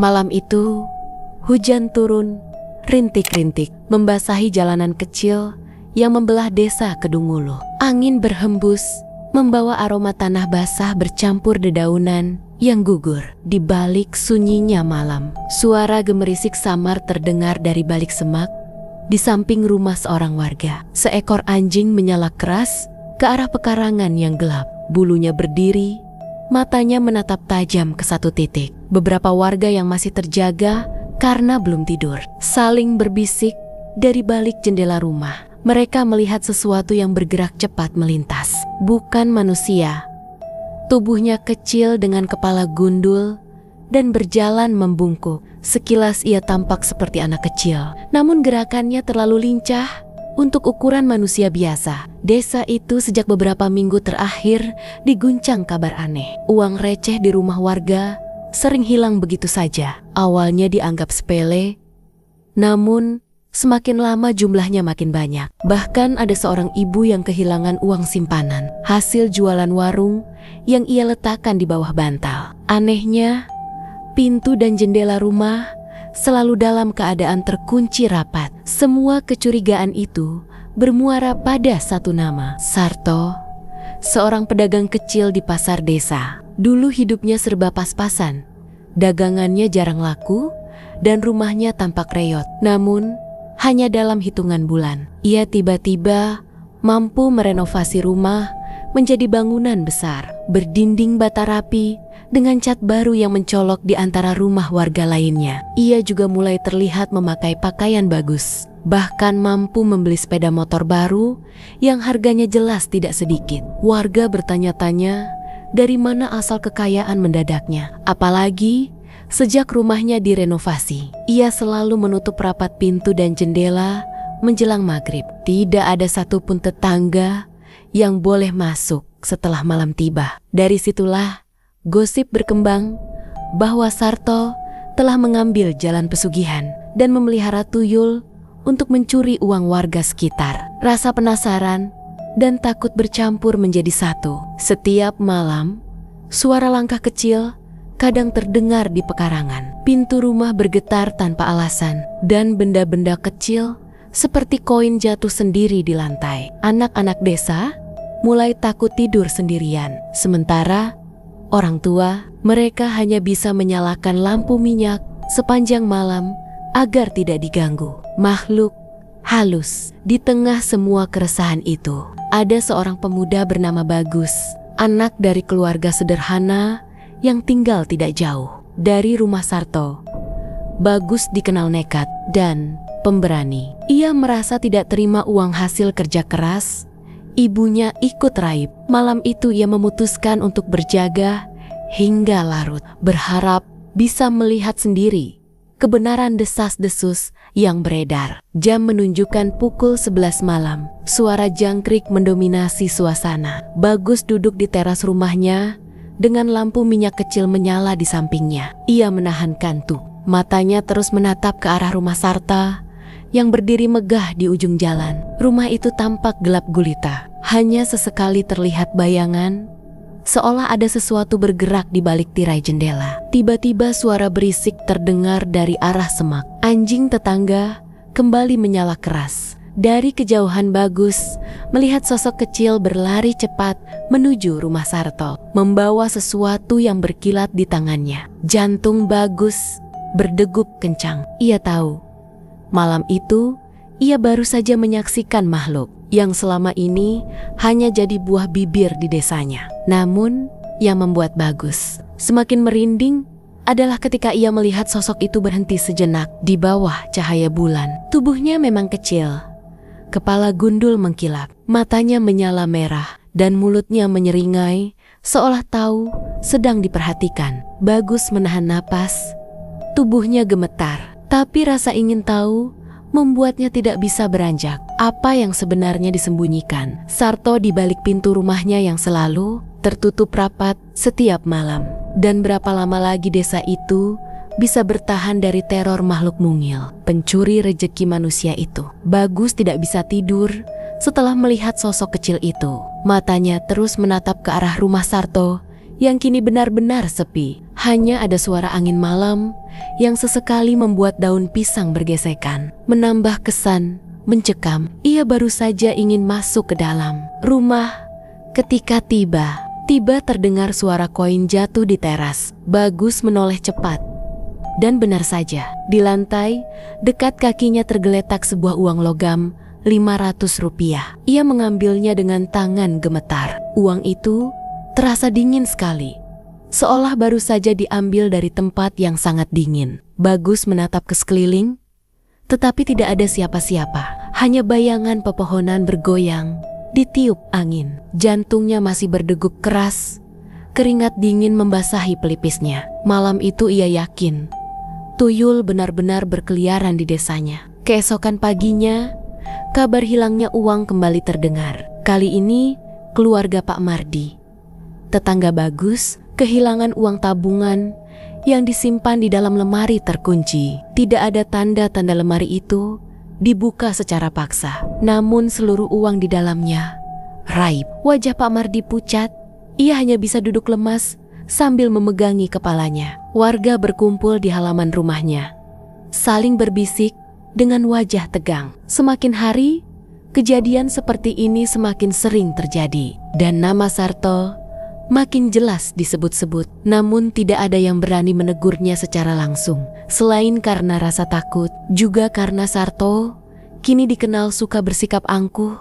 Malam itu, hujan turun, rintik-rintik, membasahi jalanan kecil yang membelah desa Kedungulu. Angin berhembus, membawa aroma tanah basah bercampur dedaunan yang gugur. Di balik sunyinya malam, suara gemerisik samar terdengar dari balik semak, di samping rumah seorang warga. Seekor anjing menyala keras ke arah pekarangan yang gelap. Bulunya berdiri, matanya menatap tajam ke satu titik. Beberapa warga yang masih terjaga karena belum tidur saling berbisik dari balik jendela rumah. Mereka melihat sesuatu yang bergerak cepat melintas. Bukan manusia. Tubuhnya kecil dengan kepala gundul dan berjalan membungkuk. Sekilas ia tampak seperti anak kecil, namun gerakannya terlalu lincah untuk ukuran manusia biasa. Desa itu sejak beberapa minggu terakhir diguncang kabar aneh. Uang receh di rumah warga sering hilang begitu saja. Awalnya dianggap sepele, namun semakin lama jumlahnya makin banyak. Bahkan ada seorang ibu yang kehilangan uang simpanan, hasil jualan warung yang ia letakkan di bawah bantal. Anehnya, pintu dan jendela rumah selalu dalam keadaan terkunci rapat. Semua kecurigaan itu bermuara pada satu nama, Sarto, seorang pedagang kecil di pasar desa. Dulu hidupnya serba pas-pasan, dagangannya jarang laku dan rumahnya tampak reot. Namun, hanya dalam hitungan bulan, ia tiba-tiba mampu merenovasi rumah menjadi bangunan besar, berdinding bata rapi, dengan cat baru yang mencolok di antara rumah warga lainnya. Ia juga mulai terlihat memakai pakaian bagus, bahkan mampu membeli sepeda motor baru yang harganya jelas tidak sedikit. Warga bertanya-tanya dari mana asal kekayaan mendadaknya. Apalagi sejak rumahnya direnovasi, ia selalu menutup rapat pintu dan jendela menjelang maghrib. Tidak ada satupun tetangga yang boleh masuk setelah malam tiba. Dari situlah gosip berkembang bahwa Sarto telah mengambil jalan pesugihan dan memelihara tuyul untuk mencuri uang warga sekitar. Rasa penasaran dan takut bercampur menjadi satu. Setiap malam, suara langkah kecil kadang terdengar di pekarangan. Pintu rumah bergetar tanpa alasan, dan benda-benda kecil seperti koin jatuh sendiri di lantai. Anak-anak desa mulai takut tidur sendirian. Sementara orang tua, mereka hanya bisa menyalakan lampu minyak sepanjang malam agar tidak diganggu. Makhluk halus. Di tengah semua keresahan itu, ada seorang pemuda bernama Bagus, anak dari keluarga sederhana yang tinggal tidak jauh dari rumah Sarto. Bagus dikenal nekat dan pemberani. Ia merasa tidak terima uang hasil kerja keras. Ibunya ikut raib. Malam itu ia memutuskan untuk berjaga hingga larut, berharap bisa melihat sendiri kebenaran desas-desus yang beredar. Jam menunjukkan pukul 11 malam. Suara jangkrik mendominasi suasana. Bagus duduk di teras rumahnya dengan lampu minyak kecil menyala di sampingnya. Ia menahan kantuk. Matanya terus menatap ke arah rumah Sarta yang berdiri megah di ujung jalan. Rumah itu tampak gelap gulita. Hanya sesekali terlihat bayangan, seolah ada sesuatu bergerak di balik tirai jendela. Tiba-tiba suara berisik terdengar dari arah semak. Anjing tetangga kembali menyala keras. Dari kejauhan Bagus melihat sosok kecil berlari cepat menuju rumah Sarto, membawa sesuatu yang berkilat di tangannya. Jantung Bagus berdegup kencang. Ia tahu, malam itu ia baru saja menyaksikan makhluk yang selama ini hanya jadi buah bibir di desanya. Namun, yang membuat Bagus semakin merinding adalah ketika ia melihat sosok itu berhenti sejenak di bawah cahaya bulan. Tubuhnya memang kecil, kepala gundul mengkilap, matanya menyala merah, dan mulutnya menyeringai seolah tahu sedang diperhatikan. Bagus menahan napas, tubuhnya gemetar, tapi rasa ingin tahu membuatnya tidak bisa beranjak. Apa yang sebenarnya disembunyikan Sarto di balik pintu rumahnya yang selalu tertutup rapat setiap malam? Dan berapa lama lagi desa itu bisa bertahan dari teror makhluk mungil, pencuri rejeki manusia itu? Bagus tidak bisa tidur setelah melihat sosok kecil itu. Matanya terus menatap ke arah rumah Sarto yang kini benar-benar sepi. Hanya ada suara angin malam yang sesekali membuat daun pisang bergesekan. Menambah kesan mencekam, ia baru saja ingin masuk ke dalam rumah ketika tiba terdengar suara koin jatuh di teras. Bagus menoleh cepat. Dan benar saja, di lantai dekat kakinya tergeletak sebuah uang logam 500 rupiah. Ia mengambilnya dengan tangan gemetar. Uang itu terasa dingin sekali, seolah baru saja diambil dari tempat yang sangat dingin. Bagus menatap ke sekeliling, tetapi tidak ada siapa-siapa. Hanya bayangan pepohonan bergoyang ditiup angin. Jantungnya masih berdegup keras, keringat dingin membasahi pelipisnya. Malam itu ia yakin tuyul benar-benar berkeliaran di desanya. Keesokan paginya, kabar hilangnya uang kembali terdengar. Kali ini keluarga Pak Mardi, tetangga Bagus, kehilangan uang tabungan yang disimpan di dalam lemari terkunci. Tidak ada tanda-tanda lemari itu dibuka secara paksa, namun seluruh uang di dalamnya raib. Wajah Pak Mardi pucat, ia hanya bisa duduk lemas sambil memegangi kepalanya. Warga berkumpul di halaman rumahnya, saling berbisik dengan wajah tegang. Semakin hari, kejadian seperti ini semakin sering terjadi, dan nama Sarto makin jelas disebut-sebut. Namun tidak ada yang berani menegurnya secara langsung. Selain karena rasa takut, juga karena Sarto kini dikenal suka bersikap angkuh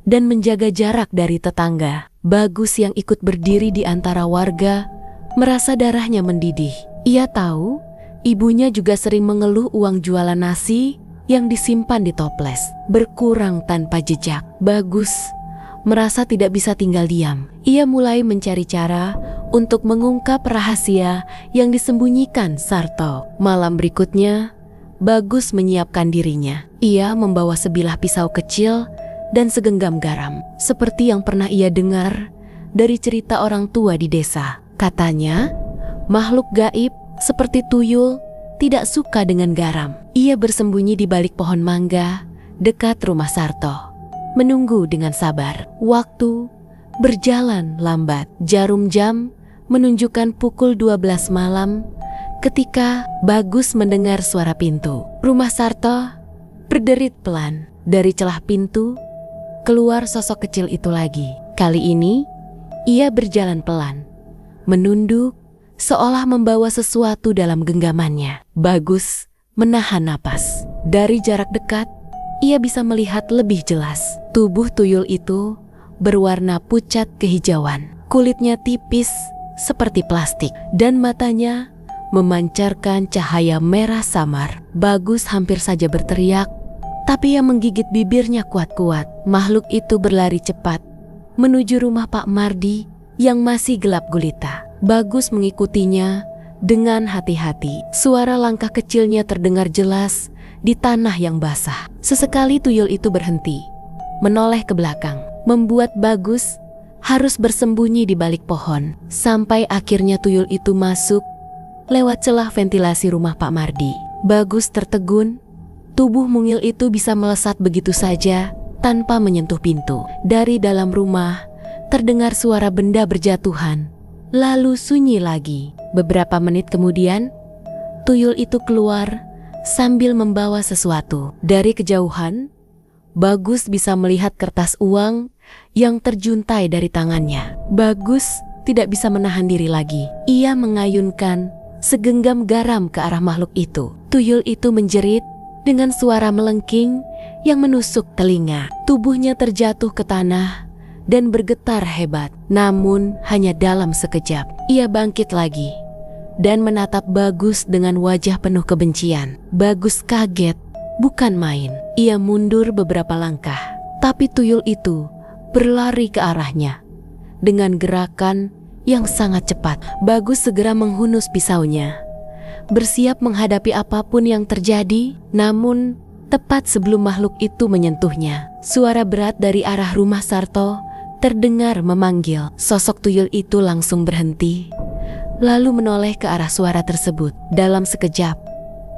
dan menjaga jarak dari tetangga. Bagus yang ikut berdiri di antara warga merasa darahnya mendidih. Ia tahu ibunya juga sering mengeluh uang jualan nasi yang disimpan di toples berkurang tanpa jejak. Bagus merasa tidak bisa tinggal diam. Ia mulai mencari cara untuk mengungkap rahasia yang disembunyikan Sarto. Malam berikutnya, Bagus menyiapkan dirinya. Ia membawa sebilah pisau kecil dan segenggam garam, seperti yang pernah ia dengar dari cerita orang tua di desa. Katanya, makhluk gaib seperti tuyul tidak suka dengan garam. Ia bersembunyi di balik pohon mangga dekat rumah Sarto, menunggu dengan sabar. Waktu berjalan lambat. Jarum jam menunjukkan pukul 12 malam ketika Bagus mendengar suara pintu. Rumah Sarto berderit pelan. Dari celah pintu keluar sosok kecil itu lagi. Kali ini ia berjalan pelan, menunduk seolah membawa sesuatu dalam genggamannya. Bagus menahan napas. Dari jarak dekat ia bisa melihat lebih jelas. Tubuh tuyul itu berwarna pucat kehijauan. Kulitnya tipis seperti plastik dan matanya memancarkan cahaya merah samar. Bagus hampir saja berteriak, tapi ia menggigit bibirnya kuat-kuat. Makhluk itu berlari cepat menuju rumah Pak Mardi yang masih gelap gulita. Bagus mengikutinya dengan hati-hati. Suara langkah kecilnya terdengar jelas di tanah yang basah. Sesekali tuyul itu berhenti, menoleh ke belakang, membuat Bagus harus bersembunyi di balik pohon. Sampai akhirnya tuyul itu masuk lewat celah ventilasi rumah Pak Mardi. Bagus tertegun. Tubuh mungil itu bisa melesat begitu saja tanpa menyentuh pintu. Dari dalam rumah terdengar suara benda berjatuhan, lalu sunyi lagi. Beberapa menit kemudian, tuyul itu keluar sambil membawa sesuatu. Dari kejauhan, Bagus bisa melihat kertas uang yang terjuntai dari tangannya. Bagus tidak bisa menahan diri lagi. Ia mengayunkan segenggam garam ke arah makhluk itu. Tuyul itu menjerit dengan suara melengking yang menusuk telinga. Tubuhnya terjatuh ke tanah dan bergetar hebat. Namun hanya dalam sekejap. Ia bangkit lagi dan menatap Bagus dengan wajah penuh kebencian. Bagus kaget, bukan main. Ia mundur beberapa langkah, tapi tuyul itu berlari ke arahnya dengan gerakan yang sangat cepat. Bagus segera menghunus pisaunya, bersiap menghadapi apapun yang terjadi. Namun tepat sebelum makhluk itu menyentuhnya, suara berat dari arah rumah Sarto terdengar memanggil. Sosok tuyul itu langsung berhenti, lalu menoleh ke arah suara tersebut. Dalam sekejap,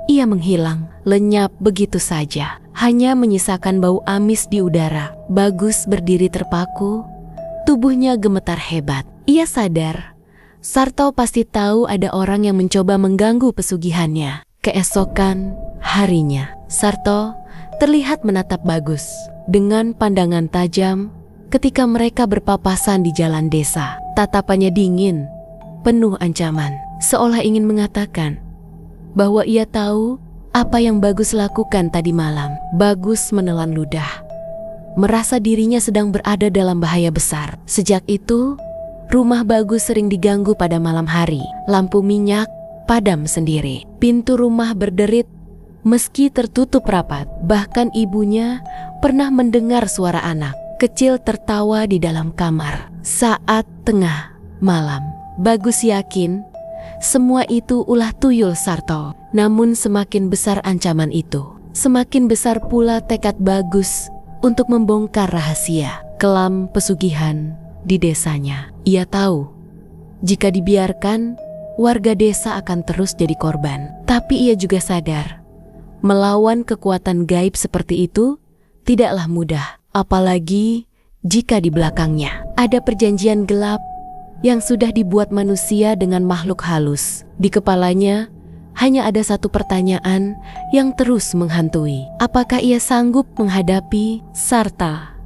ia menghilang, lenyap begitu saja. Hanya menyisakan bau amis di udara. Bagus berdiri terpaku, tubuhnya gemetar hebat. Ia sadar Sarto pasti tahu ada orang yang mencoba mengganggu pesugihannya. Keesokan harinya, Sarto terlihat menatap Bagus dengan pandangan tajam ketika mereka berpapasan di jalan desa. Tatapannya dingin, penuh ancaman, seolah ingin mengatakan bahwa ia tahu apa yang Bagus lakukan tadi malam. Bagus menelan ludah, merasa dirinya sedang berada dalam bahaya besar. Sejak itu, rumah Bagus sering diganggu pada malam hari. Lampu minyak padam sendiri. Pintu rumah berderit meski tertutup rapat. Bahkan ibunya pernah mendengar suara anak kecil tertawa di dalam kamar. Saat tengah malam, Bagus yakin semua itu ulah tuyul Sarto. Namun semakin besar ancaman itu, semakin besar pula tekad Bagus untuk membongkar rahasia kelam pesugihan di desanya. Ia tahu jika dibiarkan, warga desa akan terus jadi korban. Tapi ia juga sadar melawan kekuatan gaib seperti itu tidaklah mudah, apalagi jika di belakangnya ada perjanjian gelap yang sudah dibuat manusia dengan makhluk halus. Di kepalanya hanya ada satu pertanyaan yang terus menghantui. Apakah ia sanggup menghadapi Sarta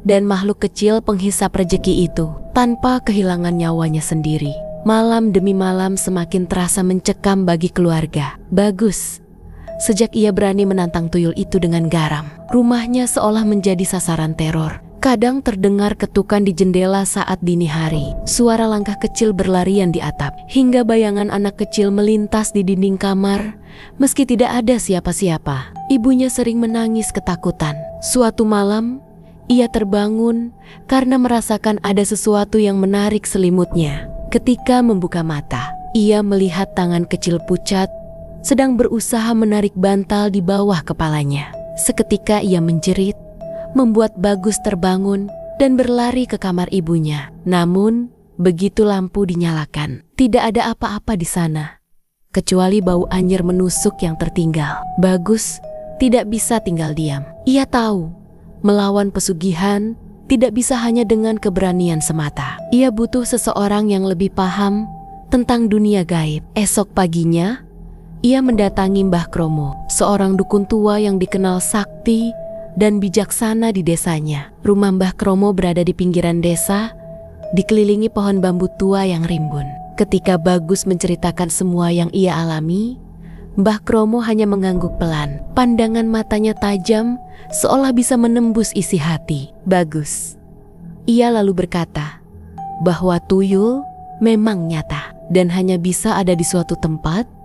dan makhluk kecil penghisap rejeki itu tanpa kehilangan nyawanya sendiri? Malam demi malam semakin terasa mencekam bagi keluarga Bagus. Sejak ia berani menantang tuyul itu dengan garam, rumahnya seolah menjadi sasaran teror. Kadang terdengar ketukan di jendela saat dini hari, suara langkah kecil berlarian di atap, hingga bayangan anak kecil melintas di dinding kamar meski tidak ada siapa-siapa. Ibunya sering menangis ketakutan. Suatu malam, ia terbangun karena merasakan ada sesuatu yang menarik selimutnya. Ketika membuka mata, ia melihat tangan kecil pucat sedang berusaha menarik bantal di bawah kepalanya. Seketika ia menjerit, membuat Bagus terbangun dan berlari ke kamar ibunya. Namun, begitu lampu dinyalakan, tidak ada apa-apa di sana, kecuali bau anyir menusuk yang tertinggal. Bagus tidak bisa tinggal diam. Ia tahu, melawan pesugihan tidak bisa hanya dengan keberanian semata. Ia butuh seseorang yang lebih paham tentang dunia gaib. Esok paginya, ia mendatangi Mbah Kromo, seorang dukun tua yang dikenal sakti dan bijaksana di desanya. Rumah Mbah Kromo berada di pinggiran desa, dikelilingi pohon bambu tua yang rimbun. Ketika Bagus menceritakan semua yang ia alami, Mbah Kromo hanya mengangguk pelan. Pandangan matanya tajam, seolah bisa menembus isi hati Bagus. Ia lalu berkata bahwa tuyul memang nyata dan hanya bisa ada di suatu tempat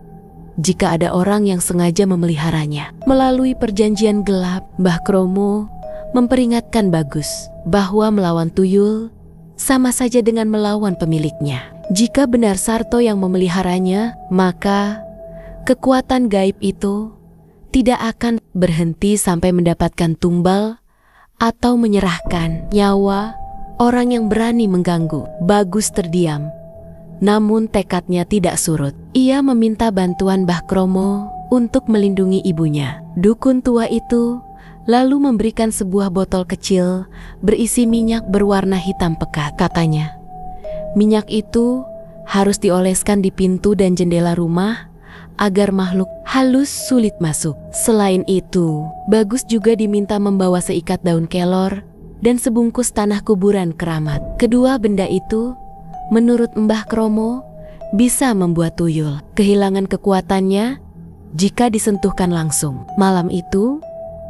jika ada orang yang sengaja memeliharanya. Melalui perjanjian gelap, Mbah Kromo memperingatkan Bagus bahwa melawan tuyul sama saja dengan melawan pemiliknya. Jika benar Sarto yang memeliharanya, maka kekuatan gaib itu tidak akan berhenti sampai mendapatkan tumbal atau menyerahkan nyawa orang yang berani mengganggu. Bagus terdiam, namun tekadnya tidak surut. Ia meminta bantuan Mbah Kromo untuk melindungi ibunya. Dukun tua itu lalu memberikan sebuah botol kecil berisi minyak berwarna hitam pekat. Katanya, minyak itu harus dioleskan di pintu dan jendela rumah agar makhluk halus sulit masuk. Selain itu, Bagus juga diminta membawa seikat daun kelor dan sebungkus tanah kuburan keramat. Kedua benda itu, menurut Mbah Kromo, bisa membuat tuyul kehilangan kekuatannya jika disentuhkan langsung. Malam itu,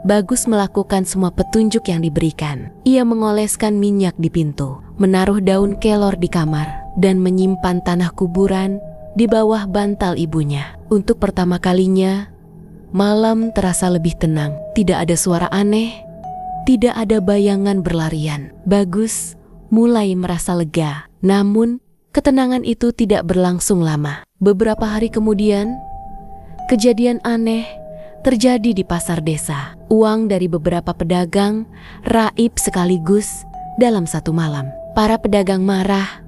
Bagus melakukan semua petunjuk yang diberikan. Ia mengoleskan minyak di pintu, menaruh daun kelor di kamar, dan menyimpan tanah kuburan di bawah bantal ibunya. Untuk pertama kalinya, malam terasa lebih tenang. Tidak ada suara aneh, tidak ada bayangan berlarian. Bagus mulai merasa lega. Namun, ketenangan itu tidak berlangsung lama. Beberapa hari kemudian, kejadian aneh terjadi di pasar desa. Uang dari beberapa pedagang raib sekaligus dalam satu malam. Para pedagang marah.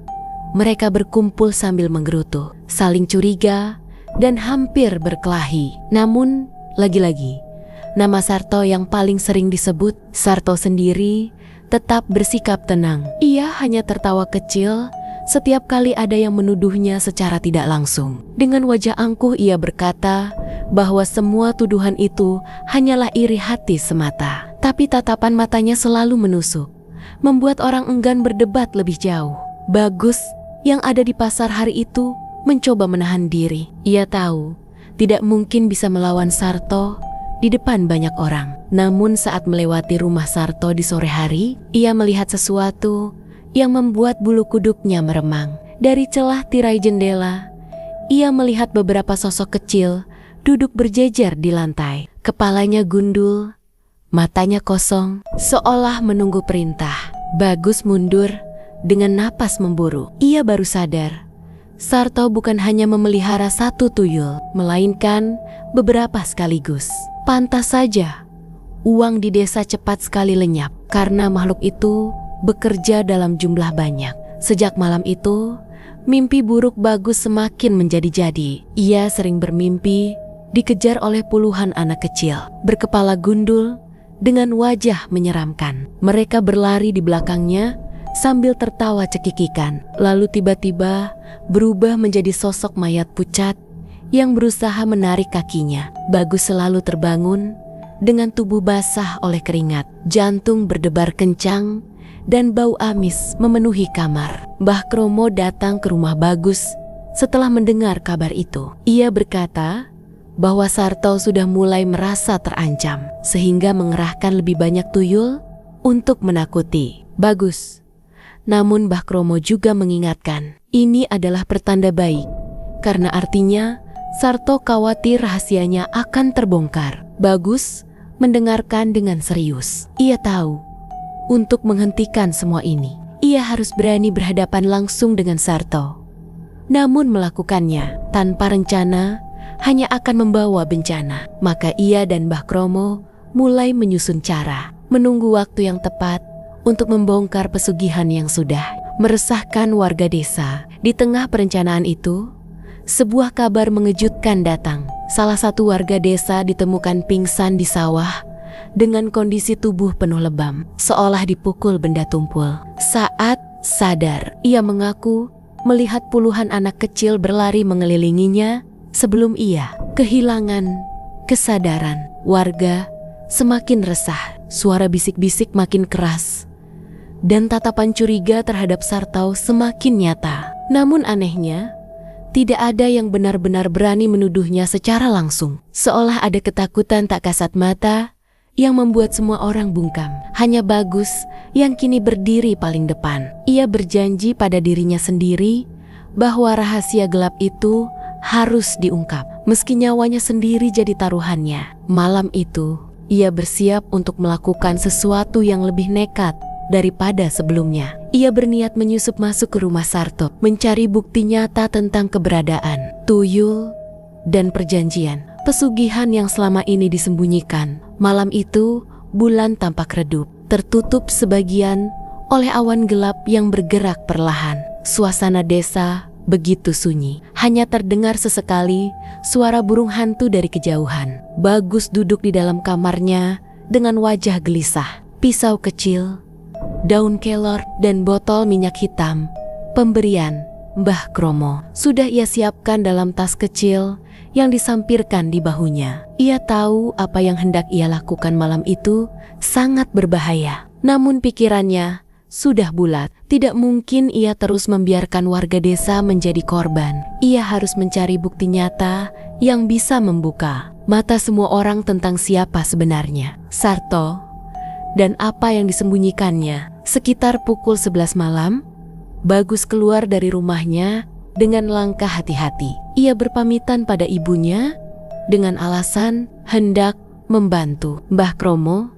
Mereka berkumpul sambil menggerutu, saling curiga, dan hampir berkelahi. Namun, lagi-lagi, nama Sarto yang paling sering disebut, Sarto sendiri tetap bersikap tenang. Ia hanya tertawa kecil setiap kali ada yang menuduhnya secara tidak langsung. Dengan wajah angkuh ia berkata bahwa semua tuduhan itu hanyalah iri hati semata. Tapi tatapan matanya selalu menusuk, membuat orang enggan berdebat lebih jauh. Bagus yang ada di pasar hari itu mencoba menahan diri. Ia tahu tidak mungkin bisa melawan Sarto di depan banyak orang. Namun saat melewati rumah Sarto di sore hari, ia melihat sesuatu yang membuat bulu kuduknya meremang. Dari celah tirai jendela, ia melihat beberapa sosok kecil duduk berjejer di lantai. Kepalanya gundul, matanya kosong, seolah menunggu perintah. Bagus mundur dengan napas memburu. Ia baru sadar, Sarto bukan hanya memelihara satu tuyul, melainkan beberapa sekaligus. Pantas saja uang di desa cepat sekali lenyap karena makhluk itu bekerja dalam jumlah banyak. Sejak malam itu, mimpi buruk Bagus semakin menjadi-jadi. Ia sering bermimpi dikejar oleh puluhan anak kecil, berkepala gundul dengan wajah menyeramkan. Mereka berlari di belakangnya sambil tertawa cekikikan, lalu tiba-tiba berubah menjadi sosok mayat pucat yang berusaha menarik kakinya. Bagus selalu terbangun dengan tubuh basah oleh keringat, jantung berdebar kencang, dan bau amis memenuhi kamar. Mbah Kromo datang ke rumah Bagus setelah mendengar kabar itu. Ia berkata bahwa Sarto sudah mulai merasa terancam, sehingga mengerahkan lebih banyak tuyul untuk menakuti Bagus. Namun Mbah Kromo juga mengingatkan, ini adalah pertanda baik, karena artinya Sarto khawatir rahasianya akan terbongkar. Bagus mendengarkan dengan serius. Ia tahu, untuk menghentikan semua ini, ia harus berani berhadapan langsung dengan Sarto. Namun melakukannya tanpa rencana hanya akan membawa bencana. Maka ia dan Mbah Kromo mulai menyusun cara, menunggu waktu yang tepat untuk membongkar pesugihan yang sudah meresahkan warga desa. Di tengah perencanaan itu, sebuah kabar mengejutkan datang. Salah satu warga desa ditemukan pingsan di sawah dengan kondisi tubuh penuh lebam, seolah dipukul benda tumpul. Saat sadar, ia mengaku melihat puluhan anak kecil berlari mengelilinginya sebelum ia kehilangan kesadaran. Warga semakin resah, suara bisik-bisik makin keras, dan tatapan curiga terhadap Sarto semakin nyata. Namun anehnya, tidak ada yang benar-benar berani menuduhnya secara langsung. Seolah ada ketakutan tak kasat mata yang membuat semua orang bungkam. Hanya Bagus yang kini berdiri paling depan. Ia berjanji pada dirinya sendiri bahwa rahasia gelap itu harus diungkap, meski nyawanya sendiri jadi taruhannya. Malam itu, ia bersiap untuk melakukan sesuatu yang lebih nekat daripada sebelumnya. Ia berniat menyusup masuk ke rumah Sarto, mencari bukti nyata tentang keberadaan tuyul dan perjanjian pesugihan yang selama ini disembunyikan. Malam itu, bulan tampak redup, tertutup sebagian oleh awan gelap yang bergerak perlahan. Suasana desa begitu sunyi, hanya terdengar sesekali suara burung hantu dari kejauhan. Bagus duduk di dalam kamarnya dengan wajah gelisah. Pisau kecil, daun kelor, dan botol minyak hitam pemberian Mbah Kromo sudah ia siapkan dalam tas kecil yang disampirkan di bahunya. Ia tahu apa yang hendak ia lakukan malam itu sangat berbahaya. Namun pikirannya sudah bulat. Tidak mungkin ia terus membiarkan warga desa menjadi korban. Ia harus mencari bukti nyata yang bisa membuka mata semua orang tentang siapa sebenarnya Sarto dan apa yang disembunyikannya. Sekitar pukul 11 malam, Bagus keluar dari rumahnya dengan langkah hati-hati. Ia berpamitan pada ibunya dengan alasan hendak membantu. Mbah Kromo,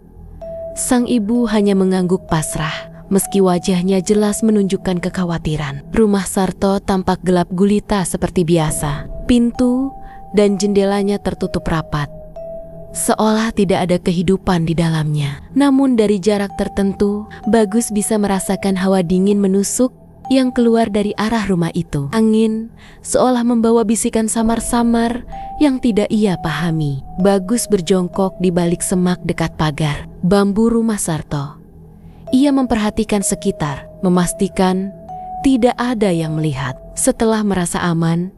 sang ibu, hanya mengangguk pasrah, meski wajahnya jelas menunjukkan kekhawatiran. Rumah Sarto tampak gelap gulita seperti biasa. Pintu dan jendelanya tertutup rapat, seolah tidak ada kehidupan di dalamnya. Namun dari jarak tertentu, Bagus bisa merasakan hawa dingin menusuk yang keluar dari arah rumah itu. Angin seolah membawa bisikan samar-samar yang tidak ia pahami. Bagus berjongkok di balik semak dekat pagar bambu rumah Sarto. Ia memperhatikan sekitar, memastikan Tidak ada yang melihat. Setelah merasa aman,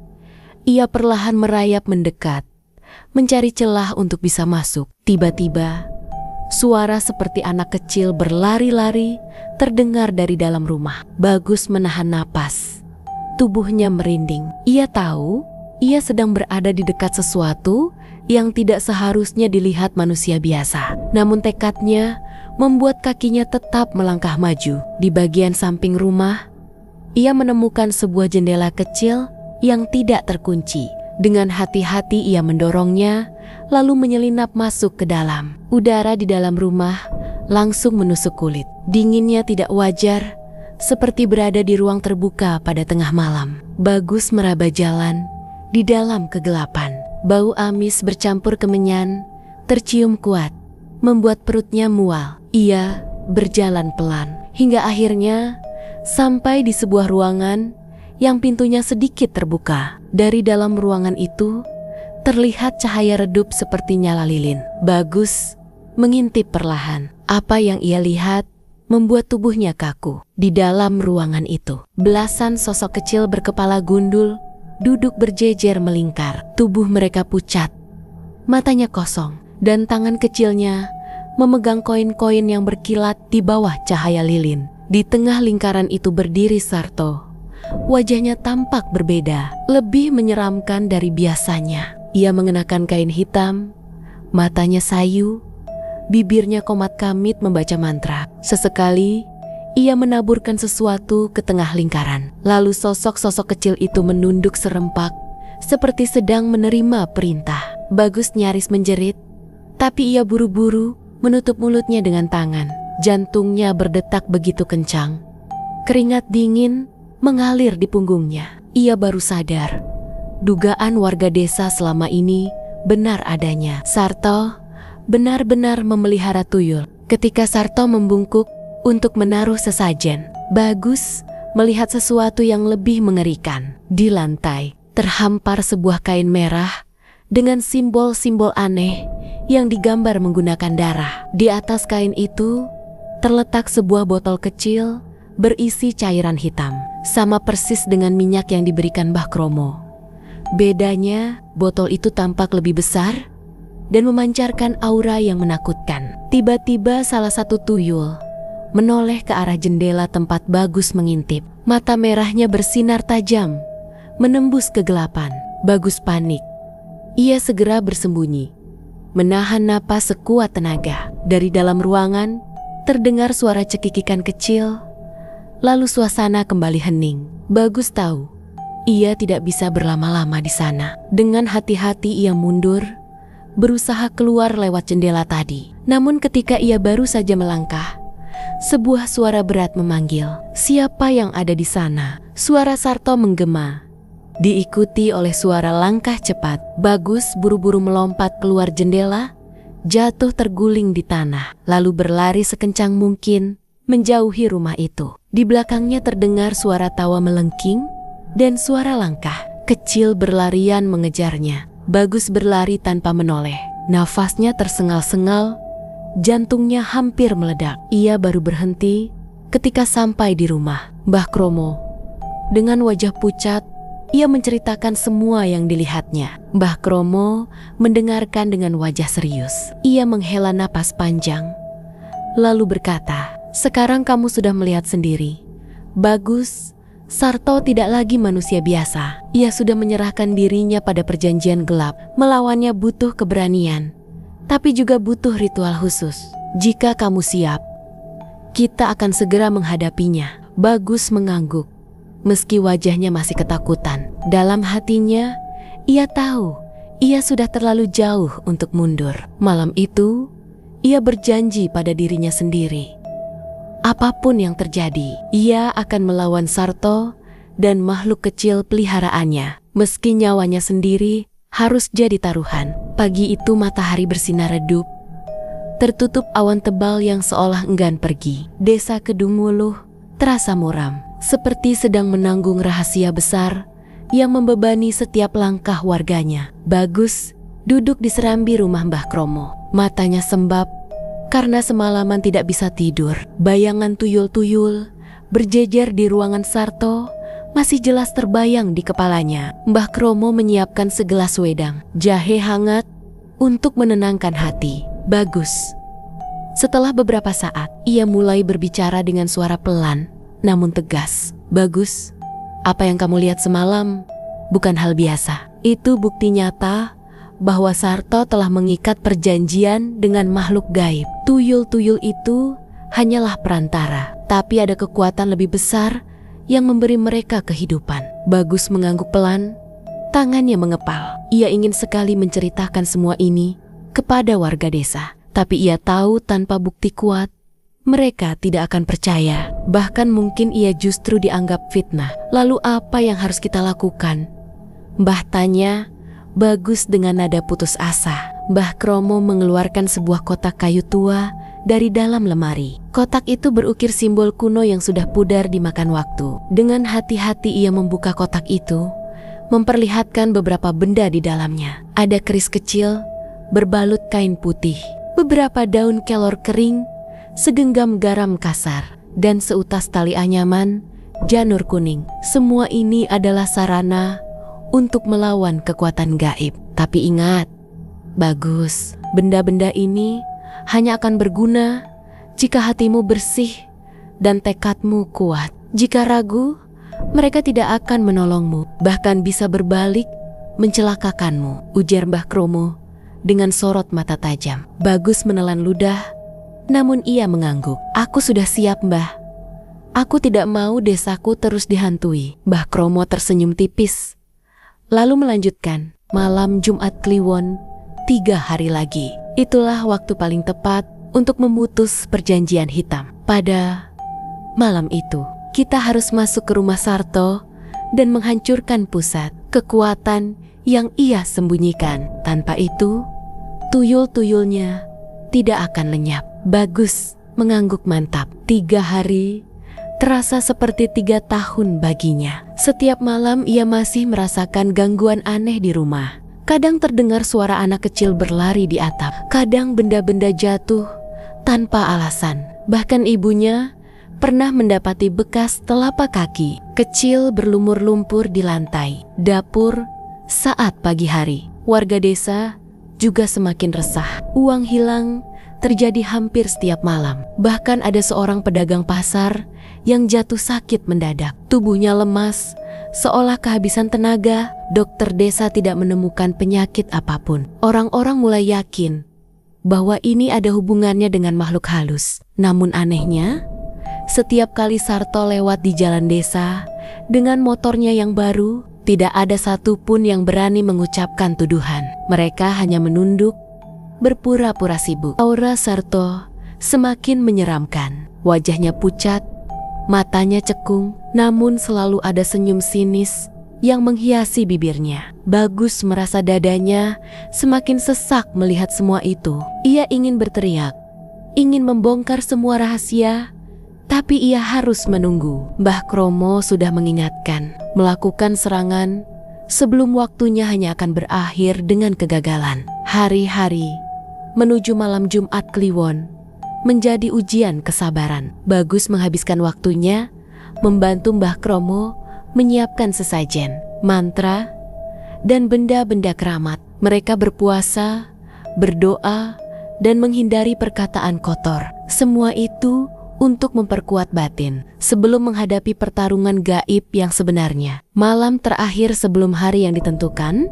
ia perlahan merayap mendekat, mencari celah untuk bisa masuk. Tiba-tiba, suara seperti anak kecil berlari-lari terdengar dari dalam rumah. Bagus menahan napas. Tubuhnya merinding. Ia tahu ia sedang berada di dekat sesuatu yang tidak seharusnya dilihat manusia biasa. Namun tekadnya membuat kakinya tetap melangkah maju. Di bagian samping rumah, ia menemukan sebuah jendela kecil yang tidak terkunci. Dengan hati-hati ia mendorongnya, lalu menyelinap masuk ke dalam. Udara di dalam rumah langsung menusuk kulit. Dinginnya tidak wajar, seperti berada di ruang terbuka pada tengah malam. Bagus meraba jalan di dalam kegelapan. Bau amis bercampur kemenyan tercium kuat, membuat perutnya mual. Ia berjalan pelan, hingga akhirnya sampai di sebuah ruangan yang pintunya sedikit terbuka. Dari dalam ruangan itu terlihat cahaya redup seperti nyala lilin. Bagus mengintip perlahan. Apa yang ia lihat membuat tubuhnya kaku. Di dalam ruangan itu, belasan sosok kecil berkepala gundul duduk berjejer melingkar. Tubuh mereka pucat, matanya kosong, dan tangan kecilnya memegang koin-koin yang berkilat di bawah cahaya lilin. Di tengah lingkaran itu berdiri Sarto. Wajahnya tampak berbeda, lebih menyeramkan dari biasanya. Ia mengenakan kain hitam, matanya sayu, bibirnya komat kamit membaca mantra. Sesekali ia menaburkan sesuatu ke tengah lingkaran. Lalu sosok-sosok kecil itu menunduk serempak, seperti sedang menerima perintah. Bagus nyaris menjerit, tapi ia buru-buru menutup mulutnya dengan tangan. Jantungnya berdetak begitu kencang. Keringat dingin mengalir di punggungnya. Ia baru sadar, dugaan warga desa selama ini benar adanya. Sarto benar-benar memelihara tuyul. Ketika Sarto membungkuk untuk menaruh sesajen, Bagus melihat sesuatu yang lebih mengerikan. Di lantai terhampar sebuah kain merah dengan simbol-simbol aneh yang digambar menggunakan darah. Di atas kain itu terletak sebuah botol kecil berisi cairan hitam, sama persis dengan minyak yang diberikan Mbah Kromo. Bedanya, botol itu tampak lebih besar dan memancarkan aura yang menakutkan. Tiba-tiba salah satu tuyul menoleh ke arah jendela tempat Bagus mengintip. Mata merahnya bersinar tajam, menembus kegelapan. Bagus panik. Ia segera bersembunyi, menahan napas sekuat tenaga. Dari dalam ruangan terdengar suara cekikikan kecil, lalu suasana kembali hening. Bagus tahu ia tidak bisa berlama-lama di sana. Dengan hati-hati ia mundur, berusaha keluar lewat jendela tadi. Namun ketika ia baru saja melangkah, sebuah suara berat memanggil. Siapa yang ada di sana? Suara Sarto menggema, diikuti oleh suara langkah cepat. Bagus buru-buru melompat keluar jendela, jatuh terguling di tanah, lalu berlari sekencang mungkin menjauhi rumah itu. Di belakangnya terdengar suara tawa melengking dan suara langkah kecil berlarian mengejarnya. Bagus berlari tanpa menoleh. Nafasnya tersengal-sengal, jantungnya hampir meledak. Ia baru berhenti ketika sampai di rumah Mbah Kromo. Dengan wajah pucat, ia menceritakan semua yang dilihatnya. Mbah Kromo mendengarkan dengan wajah serius. Ia menghela napas panjang, lalu berkata, "Sekarang kamu sudah melihat sendiri. Bagus, Sarto tidak lagi manusia biasa. Ia sudah menyerahkan dirinya pada perjanjian gelap. Melawannya butuh keberanian, tapi juga butuh ritual khusus. Jika kamu siap, kita akan segera menghadapinya." Bagus mengangguk, meski wajahnya masih ketakutan. Dalam hatinya, ia tahu ia sudah terlalu jauh untuk mundur. Malam itu, ia berjanji pada dirinya sendiri. Apapun yang terjadi, ia akan melawan Sarto dan makhluk kecil peliharaannya, meski nyawanya sendiri harus jadi taruhan. Pagi itu matahari bersinar redup, tertutup awan tebal yang seolah enggan pergi. Desa Kedungwuluh terasa muram, seperti sedang menanggung rahasia besar yang membebani setiap langkah warganya. Bagus duduk di serambi rumah Mbah Kromo. Matanya sembab karena semalaman tidak bisa tidur. Bayangan tuyul-tuyul berjejer di ruangan Sarto masih jelas terbayang di kepalanya. Mbah Kromo menyiapkan segelas wedang, jahe hangat untuk menenangkan hati. Bagus. Setelah beberapa saat, ia mulai berbicara dengan suara pelan namun tegas. Bagus, apa yang kamu lihat semalam bukan hal biasa. Itu bukti nyata bahwa Sarto telah mengikat perjanjian dengan makhluk gaib. Tuyul-tuyul itu hanyalah perantara, tapi ada kekuatan lebih besar yang memberi mereka kehidupan. Bagus mengangguk pelan, tangannya mengepal. Ia ingin sekali menceritakan semua ini kepada warga desa, tapi ia tahu tanpa bukti kuat, mereka tidak akan percaya. Bahkan mungkin ia justru dianggap fitnah. Lalu apa yang harus kita lakukan? Mbah tanya, Bagus dengan nada putus asa. Mbah Kromo mengeluarkan sebuah kotak kayu tua dari dalam lemari. Kotak itu berukir simbol kuno yang sudah pudar dimakan waktu. Dengan hati-hati ia membuka kotak itu, memperlihatkan beberapa benda di dalamnya. Ada keris kecil berbalut kain putih, beberapa daun kelor kering, segenggam garam kasar, dan seutas tali anyaman janur kuning. Semua ini adalah sarana untuk melawan kekuatan gaib. Tapi ingat, Bagus, benda-benda ini hanya akan berguna jika hatimu bersih dan tekadmu kuat. Jika ragu, mereka tidak akan menolongmu, bahkan bisa berbalik mencelakakanmu, ujar Mbah Kromo dengan sorot mata tajam. Bagus menelan ludah, namun ia mengangguk. Aku sudah siap, Mbah. Aku tidak mau desaku terus dihantui. Mbah Kromo tersenyum tipis, lalu melanjutkan, malam Jumat Kliwon, 3 hari lagi. Itulah waktu paling tepat untuk memutus perjanjian hitam. Pada malam itu, kita harus masuk ke rumah Sarto dan menghancurkan pusat kekuatan yang ia sembunyikan. Tanpa itu, tuyul-tuyulnya tidak akan lenyap. Bagus mengangguk mantap. 3 hari terasa seperti 3 tahun baginya. Setiap malam ia masih merasakan gangguan aneh di rumah. Kadang terdengar suara anak kecil berlari di atap. Kadang benda-benda jatuh tanpa alasan. Bahkan ibunya pernah mendapati bekas telapak kaki kecil berlumur lumpur di lantai dapur saat pagi hari. Warga desa juga semakin resah. Uang hilang terjadi hampir setiap malam. Bahkan ada seorang pedagang pasar yang jatuh sakit mendadak. Tubuhnya lemas, seolah kehabisan tenaga. Dokter desa tidak menemukan penyakit apapun. Orang-orang mulai yakin bahwa ini ada hubungannya dengan makhluk halus. Namun anehnya, setiap kali Sarto lewat di jalan desa dengan motornya yang baru, tidak ada satupun yang berani mengucapkan tuduhan. Mereka hanya menunduk, berpura-pura sibuk. Aura Sarto semakin menyeramkan. Wajahnya pucat, matanya cekung, namun selalu ada senyum sinis yang menghiasi bibirnya. Bagus merasa dadanya semakin sesak melihat semua itu. Ia ingin berteriak, ingin membongkar semua rahasia, tapi ia harus menunggu. Mbah Kromo sudah mengingatkan, melakukan serangan sebelum waktunya hanya akan berakhir dengan kegagalan. Hari-hari menuju malam Jumat Kliwon menjadi ujian kesabaran. Bagus menghabiskan waktunya membantu Mbah Kromo menyiapkan sesajen, mantra, dan benda-benda keramat. Mereka berpuasa, berdoa, dan menghindari perkataan kotor. Semua itu untuk memperkuat batin sebelum menghadapi pertarungan gaib yang sebenarnya. Malam terakhir sebelum hari yang ditentukan,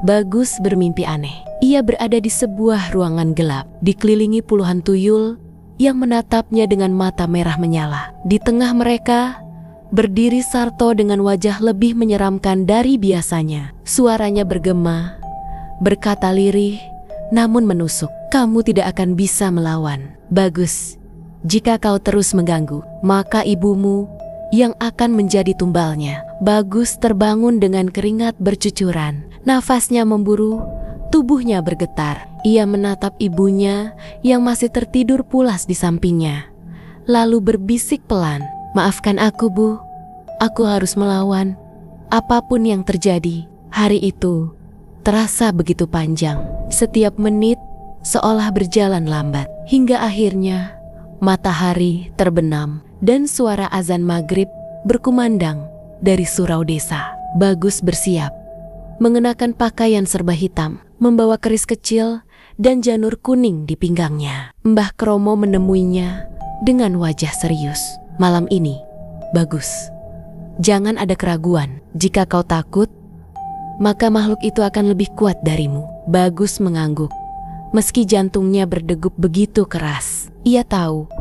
Bagus bermimpi aneh. Ia berada di sebuah ruangan gelap, dikelilingi puluhan tuyul yang menatapnya dengan mata merah menyala. Di tengah mereka berdiri Sarto dengan wajah lebih menyeramkan dari biasanya. Suaranya bergema, berkata lirih, namun menusuk. Kamu tidak akan bisa melawan, Bagus. Jika kau terus mengganggu, maka ibumu yang akan menjadi tumbalnya. Bagus terbangun dengan keringat bercucuran. Nafasnya memburu, tubuhnya bergetar. Ia menatap ibunya yang masih tertidur pulas di sampingnya. Lalu berbisik pelan, maafkan aku, Bu. Aku harus melawan. Apapun yang terjadi, hari itu terasa begitu panjang. Setiap menit seolah berjalan lambat. Hingga akhirnya matahari terbenam dan suara azan maghrib berkumandang dari surau desa. Bagus bersiap, mengenakan pakaian serba hitam, membawa keris kecil dan janur kuning di pinggangnya. Mbah Kromo menemuinya dengan wajah serius. Malam ini, Bagus, jangan ada keraguan. Jika kau takut, maka makhluk itu akan lebih kuat darimu. Bagus mengangguk, meski jantungnya berdegup begitu keras. Ia tahu,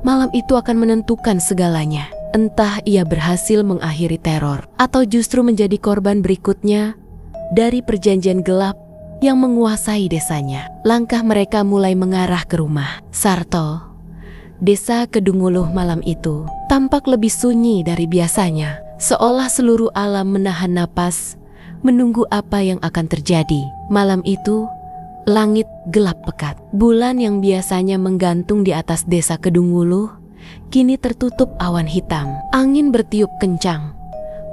malam itu akan menentukan segalanya. Entah ia berhasil mengakhiri teror, atau justru menjadi korban berikutnya dari perjanjian gelap yang menguasai desanya. Langkah mereka mulai mengarah ke rumah Sarto. Desa Kedunguluh malam itu tampak lebih sunyi dari biasanya, seolah seluruh alam menahan napas menunggu apa yang akan terjadi. Malam itu, langit gelap pekat. Bulan yang biasanya menggantung di atas desa Kedunguluh kini tertutup awan hitam. Angin bertiup kencang,